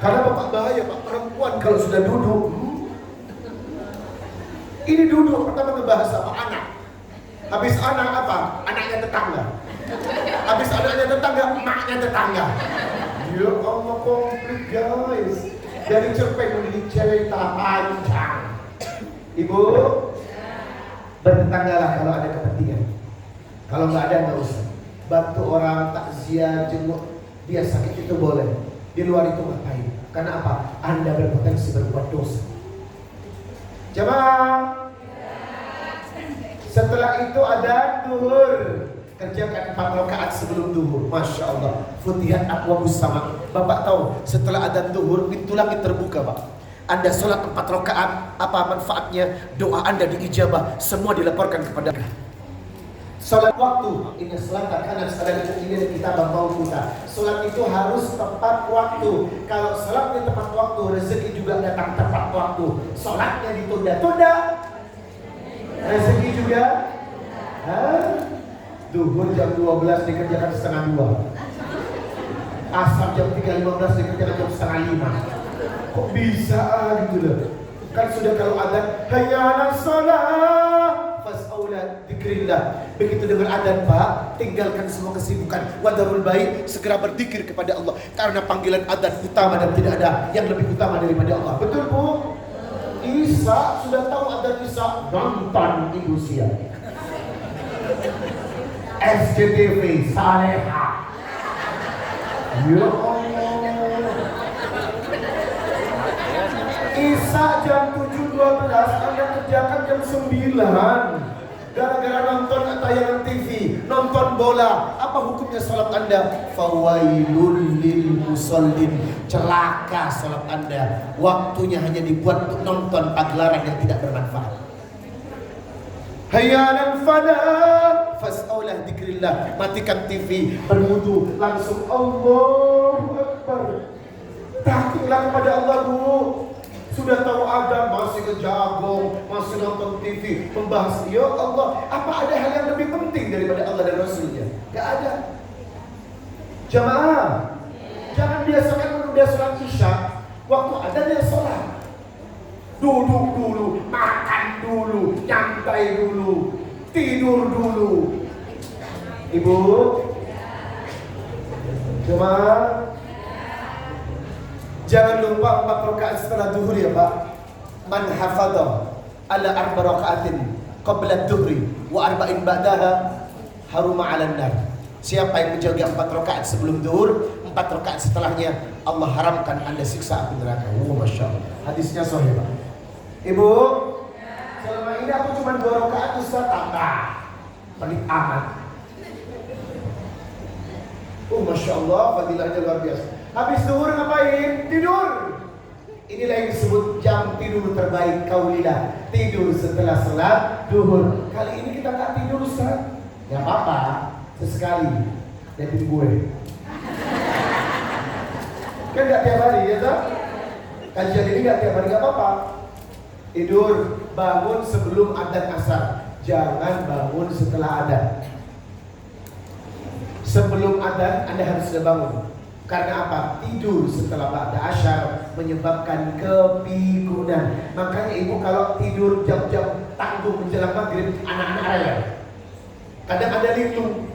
Karena bapak bahaya, pak, perempuan kalau sudah duduk. Ini duduk pertama ngebahas apa? Anak. Habis anak apa? Anaknya tetangga. Habis anaknya tetangga, emaknya tetangga. Ya Allah, komplit guys. Dari cerpen mendidik cerita panjang. Ibu, bertetanggalah kalau ada kepentingan. Kalau nggak ada nggak usah. Bantu orang, takziah, jenguk, dia sakit itu boleh. Di luar itu ngapain? Karena apa? Anda berpotensi berbuat dosa. Jemaah, setelah itu ada duhur. Kerjakan 4 rakaat sebelum duhur. Masya Allah. Futihat aqwabus sama. Bapak tahu setelah adzan duhur pintu langit terbuka, Pak. Anda sholat 4 rakaat, apa manfaatnya? Doa Anda diijabah. Semua dilaporkan kepada Allah. Sholat waktu. Ini selatan kanan sadar itu ini kita bawa kita. Sholat itu harus tepat waktu. Kalau sholatnya tepat waktu, rezeki juga datang tepat waktu. Sholatnya ditunda-tunda, rezeki juga. Duhur jam 12 dikerjakan setengah 2. Asar jam 3.15 dikerjakan jam setengah 5. Kok bisa gitu loh? Kan sudah kalau adzan hayya 'alas shalah fas'aula dzikrillah. Begitu dengar adzan, Pak, tinggalkan semua kesibukan. Wadarul baik, segera berzikir kepada Allah. Karena panggilan adzan utama dan tidak ada yang lebih utama daripada Allah. Betul, Bu? Isa sudah tahu adzan Isa, nonton Ibu Sia. SCTV Saleha. Ya Allah. Isa jam 7.12, Anda kerjakan jam 9. Gara-gara nonton tayangan TV, nonton bola. Apa hukumnya salat Anda? Fawailul lil musallin. Celaka salat Anda. Waktunya hanya dibuat untuk nonton pagelaran yang tidak bermanfaat. Hayya 'alal falah fas'aulah dzikrillah. Matikan TV, berwudu, langsung Allahu Akbar. Takutlah kepada Allah, Bu. Sudah tahu adzan masih ngejagong, masih nonton TV, membahas ya Allah. Apa ada hal yang lebih penting daripada Allah dan Rasulnya? Gak ada. Jamaah, Jangan biasakan menunda sholat isya waktu ada dia sholat. Duduk dulu, makan dulu, nyantai dulu, tidur dulu. Ibu, cuma jangan lupa 4 rakaat setelah duhur ya Pak. Man hafadha ala 4 rakaatin qabla duhri wa 4 ba'daha haruma 'alan nar. Siapa yang menjaga 4 rakaat sebelum duhur, 4 rakaat setelahnya, Allah haramkan Anda siksa api neraka. Masya Allah. Hadisnya sahih Pak. Ibu, selama ini aku cuma 2 rakaat Ustaz, tambah pelit amat. Masya Allah, fadilahnya luar biasa. Habis duhur ngapain? Tidur. Inilah yang disebut jam tidur terbaik kaulilah. Tidur setelah salat duhur. Kali ini kita nggak tidur Ustaz. Ya apa-apa, sesekali. Liatin gue. Kan nggak tiap hari ya Ustaz? Kajian ini nggak tiap hari, nggak apa-apa. Tidur, bangun sebelum adzan asar. Jangan bangun setelah adzan. Sebelum adzan Anda harus sudah bangun. Karena apa? Tidur setelah ba'da asyar menyebabkan kepikunan. Makanya ibu kalau tidur jam-jam tanggung menjelang maghrib, anak-anak rela. Kadang ada lintung.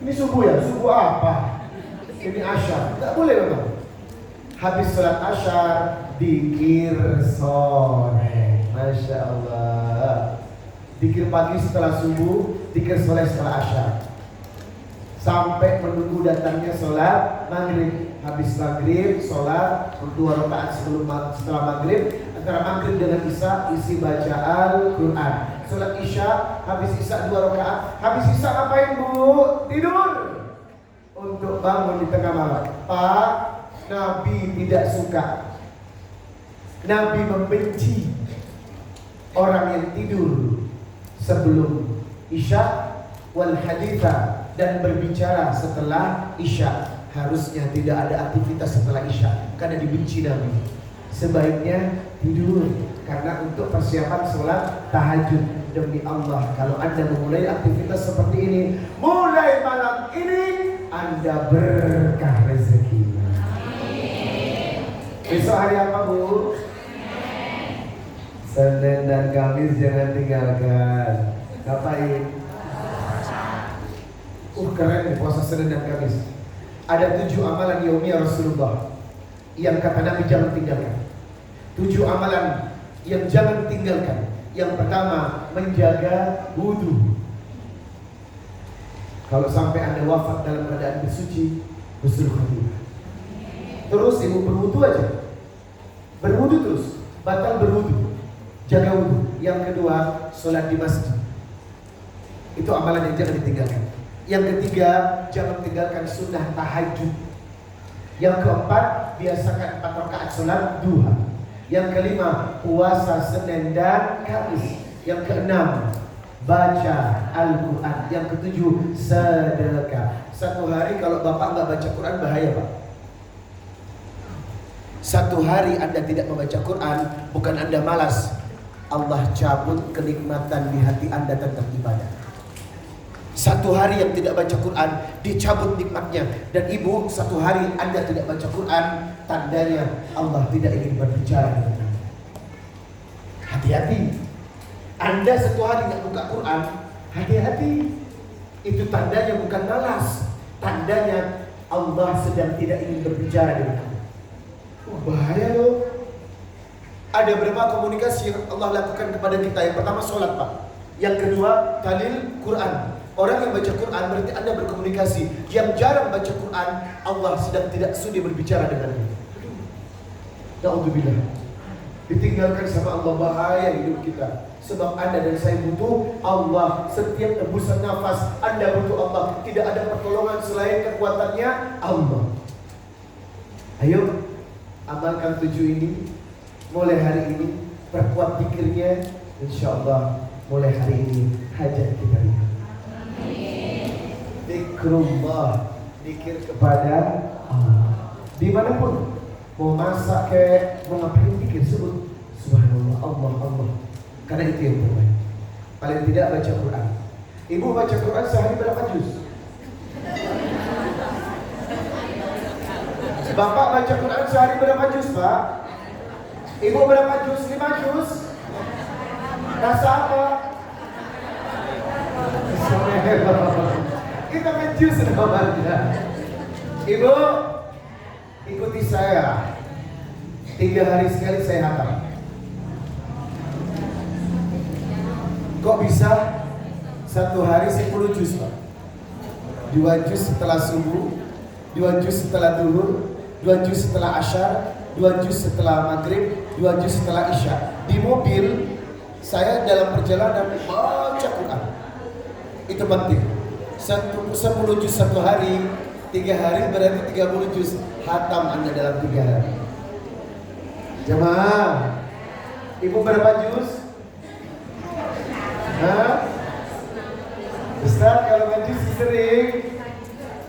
Ini subuh ya? Subuh apa? Ini asyar. Tidak boleh memang. Habis sholat asyar, dikir sore. Masya Allah. Dikir pagi setelah subuh, dikir sore setelah asyar. Sampai menunggu datangnya sholat maghrib. Habis maghrib, sholat 2 rakaat setelah maghrib. Antara maghrib dengan isya, isi baca Al-Quran. Sholat isya, habis isya 2 rakaat. Habis isya ngapain Bu? Tidur. Untuk bangun di tengah malam. Pak, Nabi tidak suka. Nabi membenci orang yang tidur sebelum isya wal haditha, dan berbicara setelah isya. Harusnya tidak ada aktivitas setelah isya karena dibenci Nabi. Sebaiknya tidur karena untuk persiapan sholat tahajud. Demi Allah, kalau Anda memulai aktivitas seperti ini, mulai malam ini Anda berkah rezeki. Besok hari apa Bu? Senin dan Kamis jangan tinggalkan. Ngapain? Keren nih puasa Senin dan Kamis. Ada 7 amalan yaumiyah Rasulullah yang kata Nabi jangan tinggalkan. 7 amalan yang jangan tinggalkan. Yang pertama, menjaga wudu. Kalau sampai Anda wafat dalam keadaan bersuci, husnul khatimah. Terus ibu berwudu aja. Berwudu terus, batal berwudu. Jaga wudu. Yang kedua, sholat di masjid. Itu amalan yang jangan ditinggalkan. Yang ketiga, jangan tinggalkan sunnah tahajud. Yang keempat, biasakan 4 rakaat sholat duha. Yang kelima, puasa Senin dan Kamis. Yang keenam, baca Al-Quran. Yang ketujuh, sedekah. Satu hari kalau Bapak nggak baca Quran bahaya Pak. Satu hari Anda tidak membaca Quran, bukan Anda malas, Allah cabut kenikmatan di hati Anda tentang ibadah. Satu hari yang tidak baca Quran, dicabut nikmatnya. Dan ibu, satu hari Anda tidak baca Quran, tandanya Allah tidak ingin berbicara dengan Anda. Hati-hati. Anda satu hari tidak buka Quran, hati-hati. Itu tandanya bukan malas, tandanya Allah sedang tidak ingin berbicara dengan Anda. Bahaya loh. Ada berapa komunikasi yang Allah lakukan kepada kita? Yang pertama sholat Pak. Yang kedua dalil Quran. Orang yang baca Quran berarti Anda berkomunikasi. Yang jarang baca Quran, Allah sedang tidak sudi berbicara dengannya. Na'udzubillah. Ditinggalkan sama Allah, bahaya hidup kita. Sebab Anda dan saya butuh Allah. Setiap hembusan nafas Anda butuh Allah. Tidak ada pertolongan selain kekuatannya Allah. Ayo amalkan 7 ini. Mulai hari ini perkuat pikirnya. Insya Allah mulai hari ini hajat kita lihat. Zikrullah, zikir kepada Allah. Dimanapun, mau masak kayak mau ngapain, zikir, sebut Subhanallah, Allah, Allah. Karena itu yang terbaik. Paling tidak baca Quran. Ibu baca Quran sehari berapa juz? Bapak baca Quran sehari berapa juz, Pak? Ibu berapa juz? 5 juz? Rasa apa? Kita kan juz namanya. Ibu, ikuti saya. 3 hari sekali saya hatam. Kok bisa? 1 hari 10 juz, Pak. 2 juz setelah subuh, 2 juz setelah duhur, 2 juz setelah asyar, 2 juz setelah maghrib, 2 juz setelah isya. Di mobil, saya dalam perjalanan baca Quran. Itu penting. 10 juz 1 hari, 3 hari berarti 30 juz. Hatam Anda dalam 3 hari. Jemaah, Ibu berapa juz? Hah? Ustaz, kalau ngaji sering,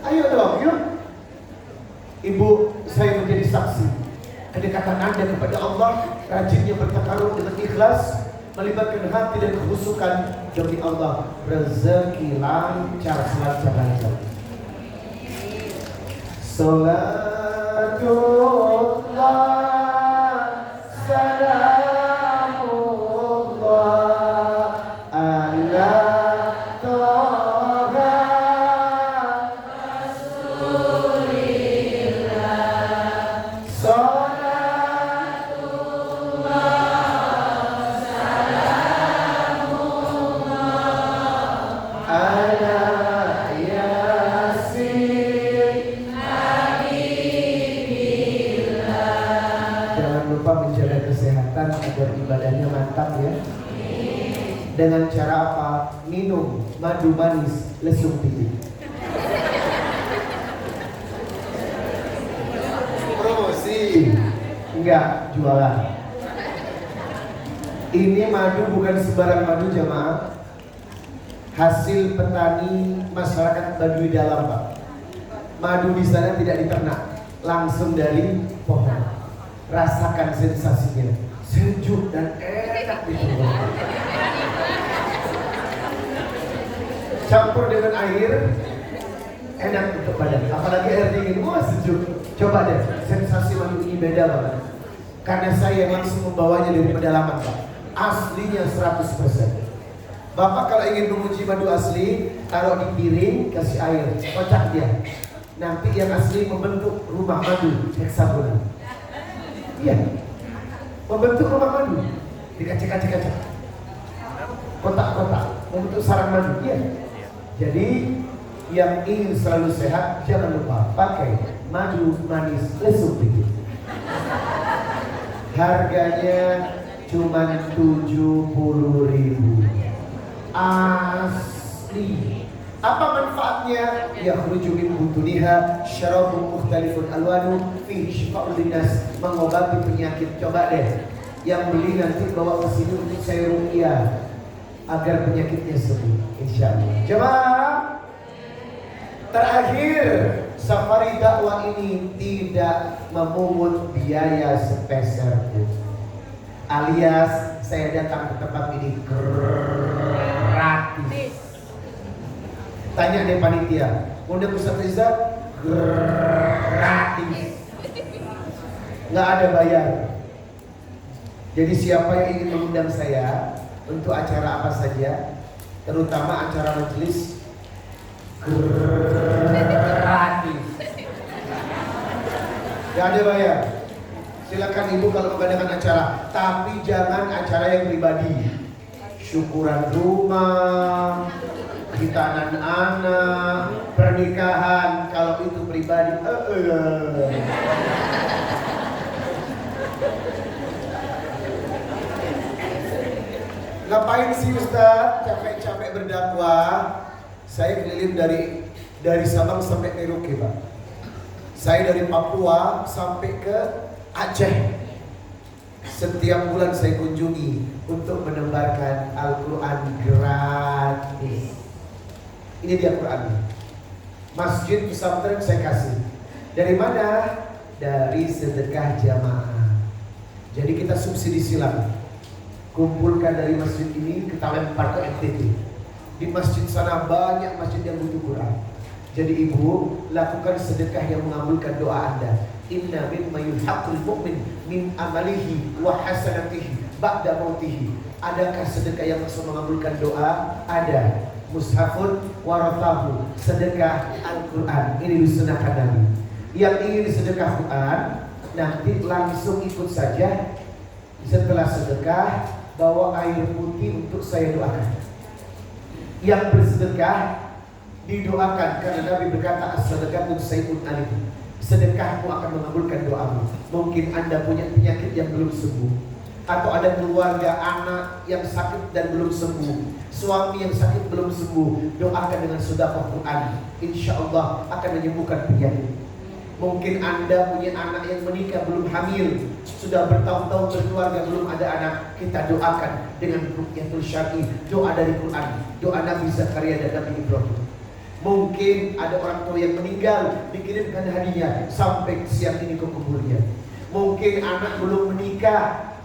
ayo dong, yuk. Ibu, saya menjadi saksi kedekatan Anda kepada Allah, rajinnya bertakaruf dengan ikhlas, melibatkan hati dan kekhusukan demi Allah, rezeki lancar selancar-lancar. Salatullah, salamullah ala Toha Rasulillah. Salatullah, salamullah ala Yasin Habibillah. Jangan lupa menjaga kesehatan agar ibadahnya mantap ya. Dengan cara apa? Minum madu manis lesung pipi. Promosi, enggak jualan. Ini madu bukan sembarang madu jemaah. Hasil petani masyarakat Baduy Dalam, Pak. Madu di sana tidak diternak, langsung dari pohon. Rasakan sensasinya, sejuk dan enak di tenggorokan. Campur dengan air, enak untuk badan. Apalagi air dingin, wah sejuk. Coba deh, sensasi madu ini beda banget. Karena saya langsung membawanya dari pedalaman, Pak. Aslinya 100%. Bapak kalau ingin menguji madu asli, taruh di piring, kasih air, kocak dia. Nanti yang asli membentuk rumah madu heksagonal. Iya, membentuk rumah madu di kaca-kaca, kotak-kotak, membentuk sarang madu. Iya. Jadi yang ingin selalu sehat, jangan lupa pakai madu manis lesung pipi. Harganya cuma 70.000. Asli. Apa manfaatnya? Yakhruju min butuniha syarabun mukhtalifun alwanu fi syifa'ul linnas, mengobati penyakit. Coba deh, yang beli nanti bawa ke sini untuk saya ruqyah agar penyakitnya sembuh insyaallah. Jemaah, terakhir, safari dakwah ini tidak memungut biaya sepeser pun. Alias saya datang ke tempat ini gratis. Tanya deh panitia, undang Ustaz Riza gratis, nggak ada bayar. Jadi siapa yang ingin mengundang saya untuk acara apa saja, terutama acara majelis, gratis, nggak ada bayar. Silakan ibu kalau mengadakan acara, tapi jangan acara yang pribadi. Syukuran rumah, hitanan anak, pernikahan, kalau itu pribadi. Ngapain sih Ustaz? Capek-capek berdakwah. Saya keliling dari Sabang sampai Merauke, Pak. Saya dari Papua sampai ke Aceh. Setiap bulan saya kunjungi untuk menebarkan Al-Quran gratis. Ini dia Quran. Masjid pesantren saya kasih. Dari mana? Dari sedekah jamaah. Jadi kita subsidi silang. Kumpulkan dari masjid ini, kita lempar ke NTT. Di masjid sana banyak masjid yang butuh Quran. Jadi ibu, lakukan sedekah yang mengabulkan doa Anda. Inna mimma yulhaqul mu'min min amalihi wa hasanatihi ba'da mautihi. Adakah sedekah yang langsung mengabulkan doa? Ada. Mushafun warathahu, sedekah Al-Quran. Ini disunahkan Nabi. Yang ingin sedekah Quran, nanti langsung ikut saja. Setelah sedekah, bawa air putih untuk saya doakan. Yang bersedekah didoakan, karena Nabi berkata as-sadaqatu sayyun alim. Sedekahmu akan mengabulkan doamu. Mungkin Anda punya penyakit yang belum sembuh, atau ada keluarga anak yang sakit dan belum sembuh, suami yang sakit belum sembuh, doakan dengan sedekah Quran. Insya Allah akan menyembuhkan penyakit. Mungkin Anda punya anak yang menikah belum hamil, sudah bertahun-tahun berkeluarga belum ada anak, kita doakan dengan ruqyatul syar'i, doa dari Quran, doa Nabi Zakaria dan Nabi Ibrahim. Mungkin ada orang tua yang meninggal, dikirimkan hadiah sampai siang ini ke kuburnya. Mungkin anak belum menikah,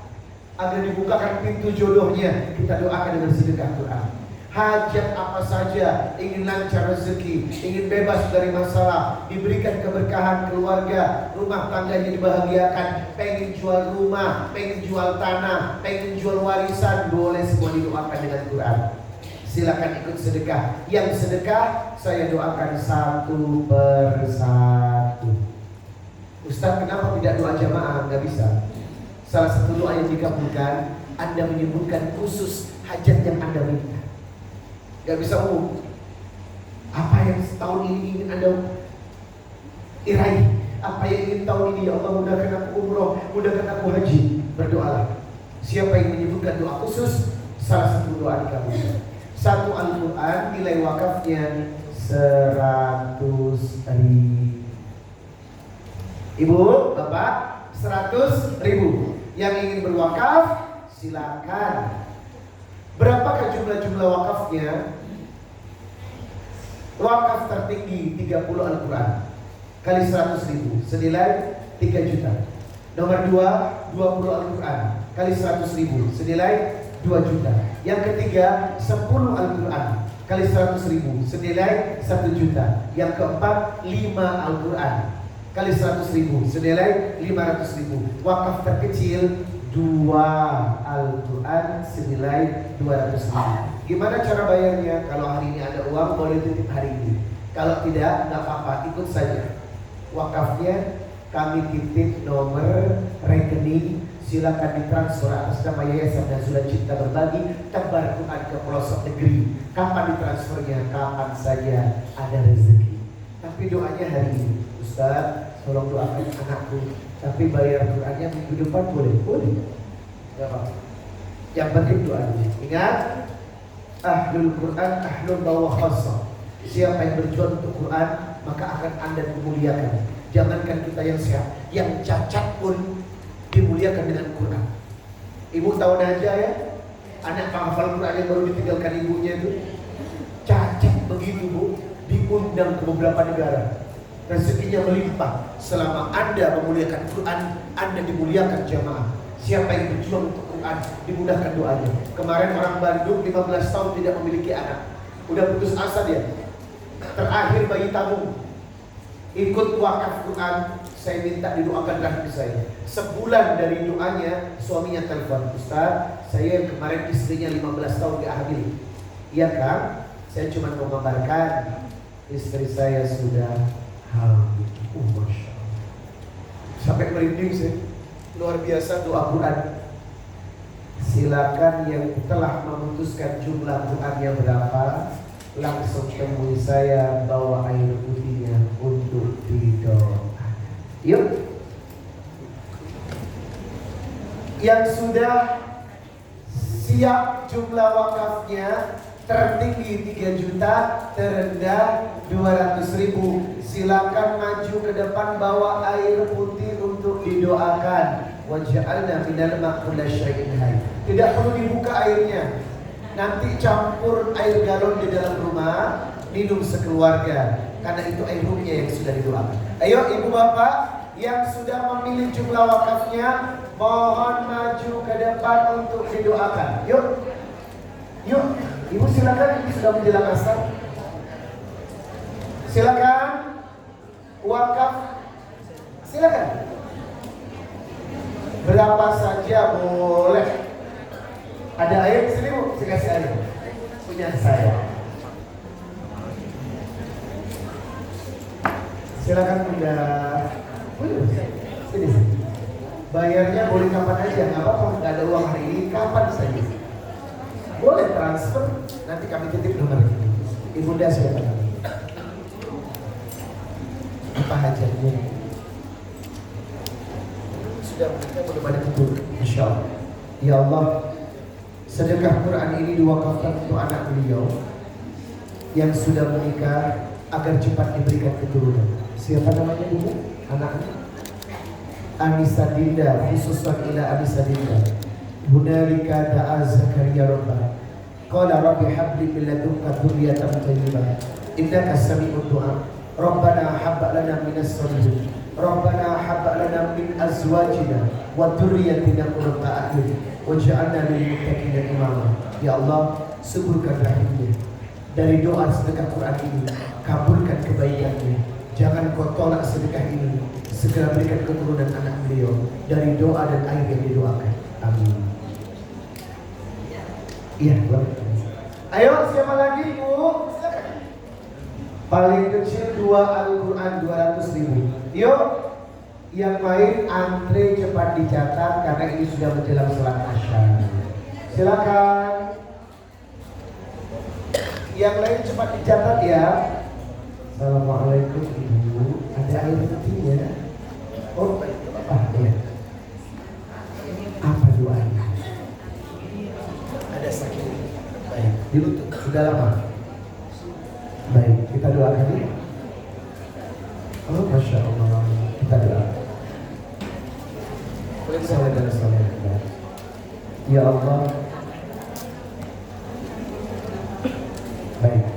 agar dibukakan pintu jodohnya, kita doakan dengan sedekah Quran. Hajat apa saja, ingin lancar rezeki, ingin bebas dari masalah, diberikan keberkahan keluarga, rumah tangganya dibahagiakan, pengen jual rumah, pengen jual tanah, pengen jual warisan, boleh semua didoakan dengan Quran. Silakan ikut sedekah. Yang sedekah saya doakan satu persatu. Ustaz, kenapa tidak doa jamaah? Nggak bisa. Salah satu doa yang dikabulkan, Anda menyebutkan khusus hajat yang Anda minta. Gak bisa umum. Apa yang tahun ini ingin Anda iraih? Apa yang ingin tahun ini? Ya Allah, mudahkan aku umroh, mudahkan aku haji. Berdoalah. Siapa yang menyebutkan doa khusus, salah satu doa dikabulkan. Satu Al-Quran nilai wakafnya 100.000. Ibu, Bapak, 100.000. Yang ingin berwakaf, silakan. Berapakah jumlah wakafnya? Wakaf tertinggi 30 Al-Quran kali 100.000 senilai 3 juta. Nomor 2, 20 Al-Quran kali 100.000 senilai 2 juta. Yang ketiga, 10 Al-Quran kali 100.000 senilai 1 juta. Yang keempat, 5 Al-Quran kali 100.000 senilai 500.000. Wakaf terkecil 2 Al-Quran senilai 200.000. Gimana cara bayarnya? Kalau hari ini ada uang, boleh titip hari ini. Kalau tidak, nggak apa-apa, ikut saja. Wakafnya kami titip nomor rekening, silakan ditransfer atas nama Yayasan Nazullah Cinta Berbagi, Tebar Quran ke pelosok negeri. Kapan ditransfernya? Kapan saja ada rezeki. Tapi doanya hari ini. Ustaz, tolong doakan anakku, tapi bayar Qurannya minggu depan boleh? Boleh. Gak apa-apa. Yang penting doanya. Ingat, Ahlul Quran, Ahlul Bawah Khasa. Siapa yang berjuang untuk Quran, maka akan Anda dimuliakan. Jangankan kita yang sehat, yang cacat pun dimuliakan dengan Quran. Ibu tahu aja ya, anak penghafal Quran yang baru ditinggalkan ibunya itu cacat begitu Bu, diundang ke beberapa negara. Rezekinya melimpah. Selama Anda memuliakan Quran, Anda dimuliakan jamaah. Siapa yang berjuang untuk Quran, dimudahkan doanya. Kemarin orang Bandung 15 tahun tidak memiliki anak, udah putus asa dia. Terakhir bayi tabung, ikut wakaf Quran, saya minta didoakan rahim saya. Sebulan dari doanya, suaminya telepon, Ustaz, saya kemarin istrinya 15 tahun gak hamil. Iya kan? Saya cuma mau mengabarkan istri saya sudah hamil. Masya Allah. Sampai merinding saya. Luar biasa doa Quran. Silakan yang telah memutuskan jumlah Quran yang berapa, langsung temui saya, bawa air putihnya untuk didoakan. Yuk. Yang sudah siap jumlah wakafnya, tertinggi 3 juta, terendah 200.000. Silakan maju ke depan, bawa air putih untuk didoakan. Waj'alna minal ma'i syai'in hayy. Tidak perlu dibuka airnya. Nanti campur air galon di dalam rumah, minum sekeluarga. Karena itu air ruhnya yang sudah didoakan. Ayo ibu bapak yang sudah memilih jumlah wakafnya, mohon maju ke depan untuk didoakan. Yuk. Yuk. Ibu silakan, ibu sudah menjelang asar. Silakan. Wakaf. Silakan. Berapa saja boleh. Ada air di sini, Bu? Saya kasih air. Punya saya. Silakan Bunda. Sini. Bayarnya boleh kapan aja, nggak apa-apa. Nggak ada uang hari ini, kapan saja. Boleh transfer, nanti kami titip nomor ini. Ibunda silakan. Apa hajatnya? Sudah menikah belum ada ketur, Insya Allah. Ya Allah, sedekah Quran ini diwakafkan untuk anak beliau yang sudah menikah agar cepat diberikan keturunan. Siapa namanya Ibu? Anaknya? Anissa Dinda, khususan ila Anissa Dinda. Hunalika da'a Zakaria Rabbah. Qala rabbi habli min ladunka dzurriyyatan thayyibah. Innaka sami'ud du'a. Rabbana hab lana minas solihin. Rabbana hab lana min azwajina wa dzurriyyatina qurrata a'yun waj'alna lil muttaqina imama. Ya Allah, suburkan rahimnya. Dari doa sedekah Quran ini, kabulkan kebaikannya. Jangan kau tolak sedekah ini. Segera berikan keturunan anak beliau dari doa dan air yang didoakan. Amin. Iya, boleh. Ayo, siapa lagi, Bu? Silakan. Paling kecil 2 Al-Quran 200.000. Yuk, yang main antre cepat dicatat karena ini sudah menjelang sholat Asar. Silakan. Yang lain cepat dicatat ya. Assalamualaikum Ibu. Ada air putihnya? Oh, baik. Apa ya? Apa doanya? Ada sakit. Baik. Dilutut. Sudah lama. Baik. Kita doakan ya. Oh, Masya Allah. Kita doakan. Salam dan salam. Ya Allah. Baik.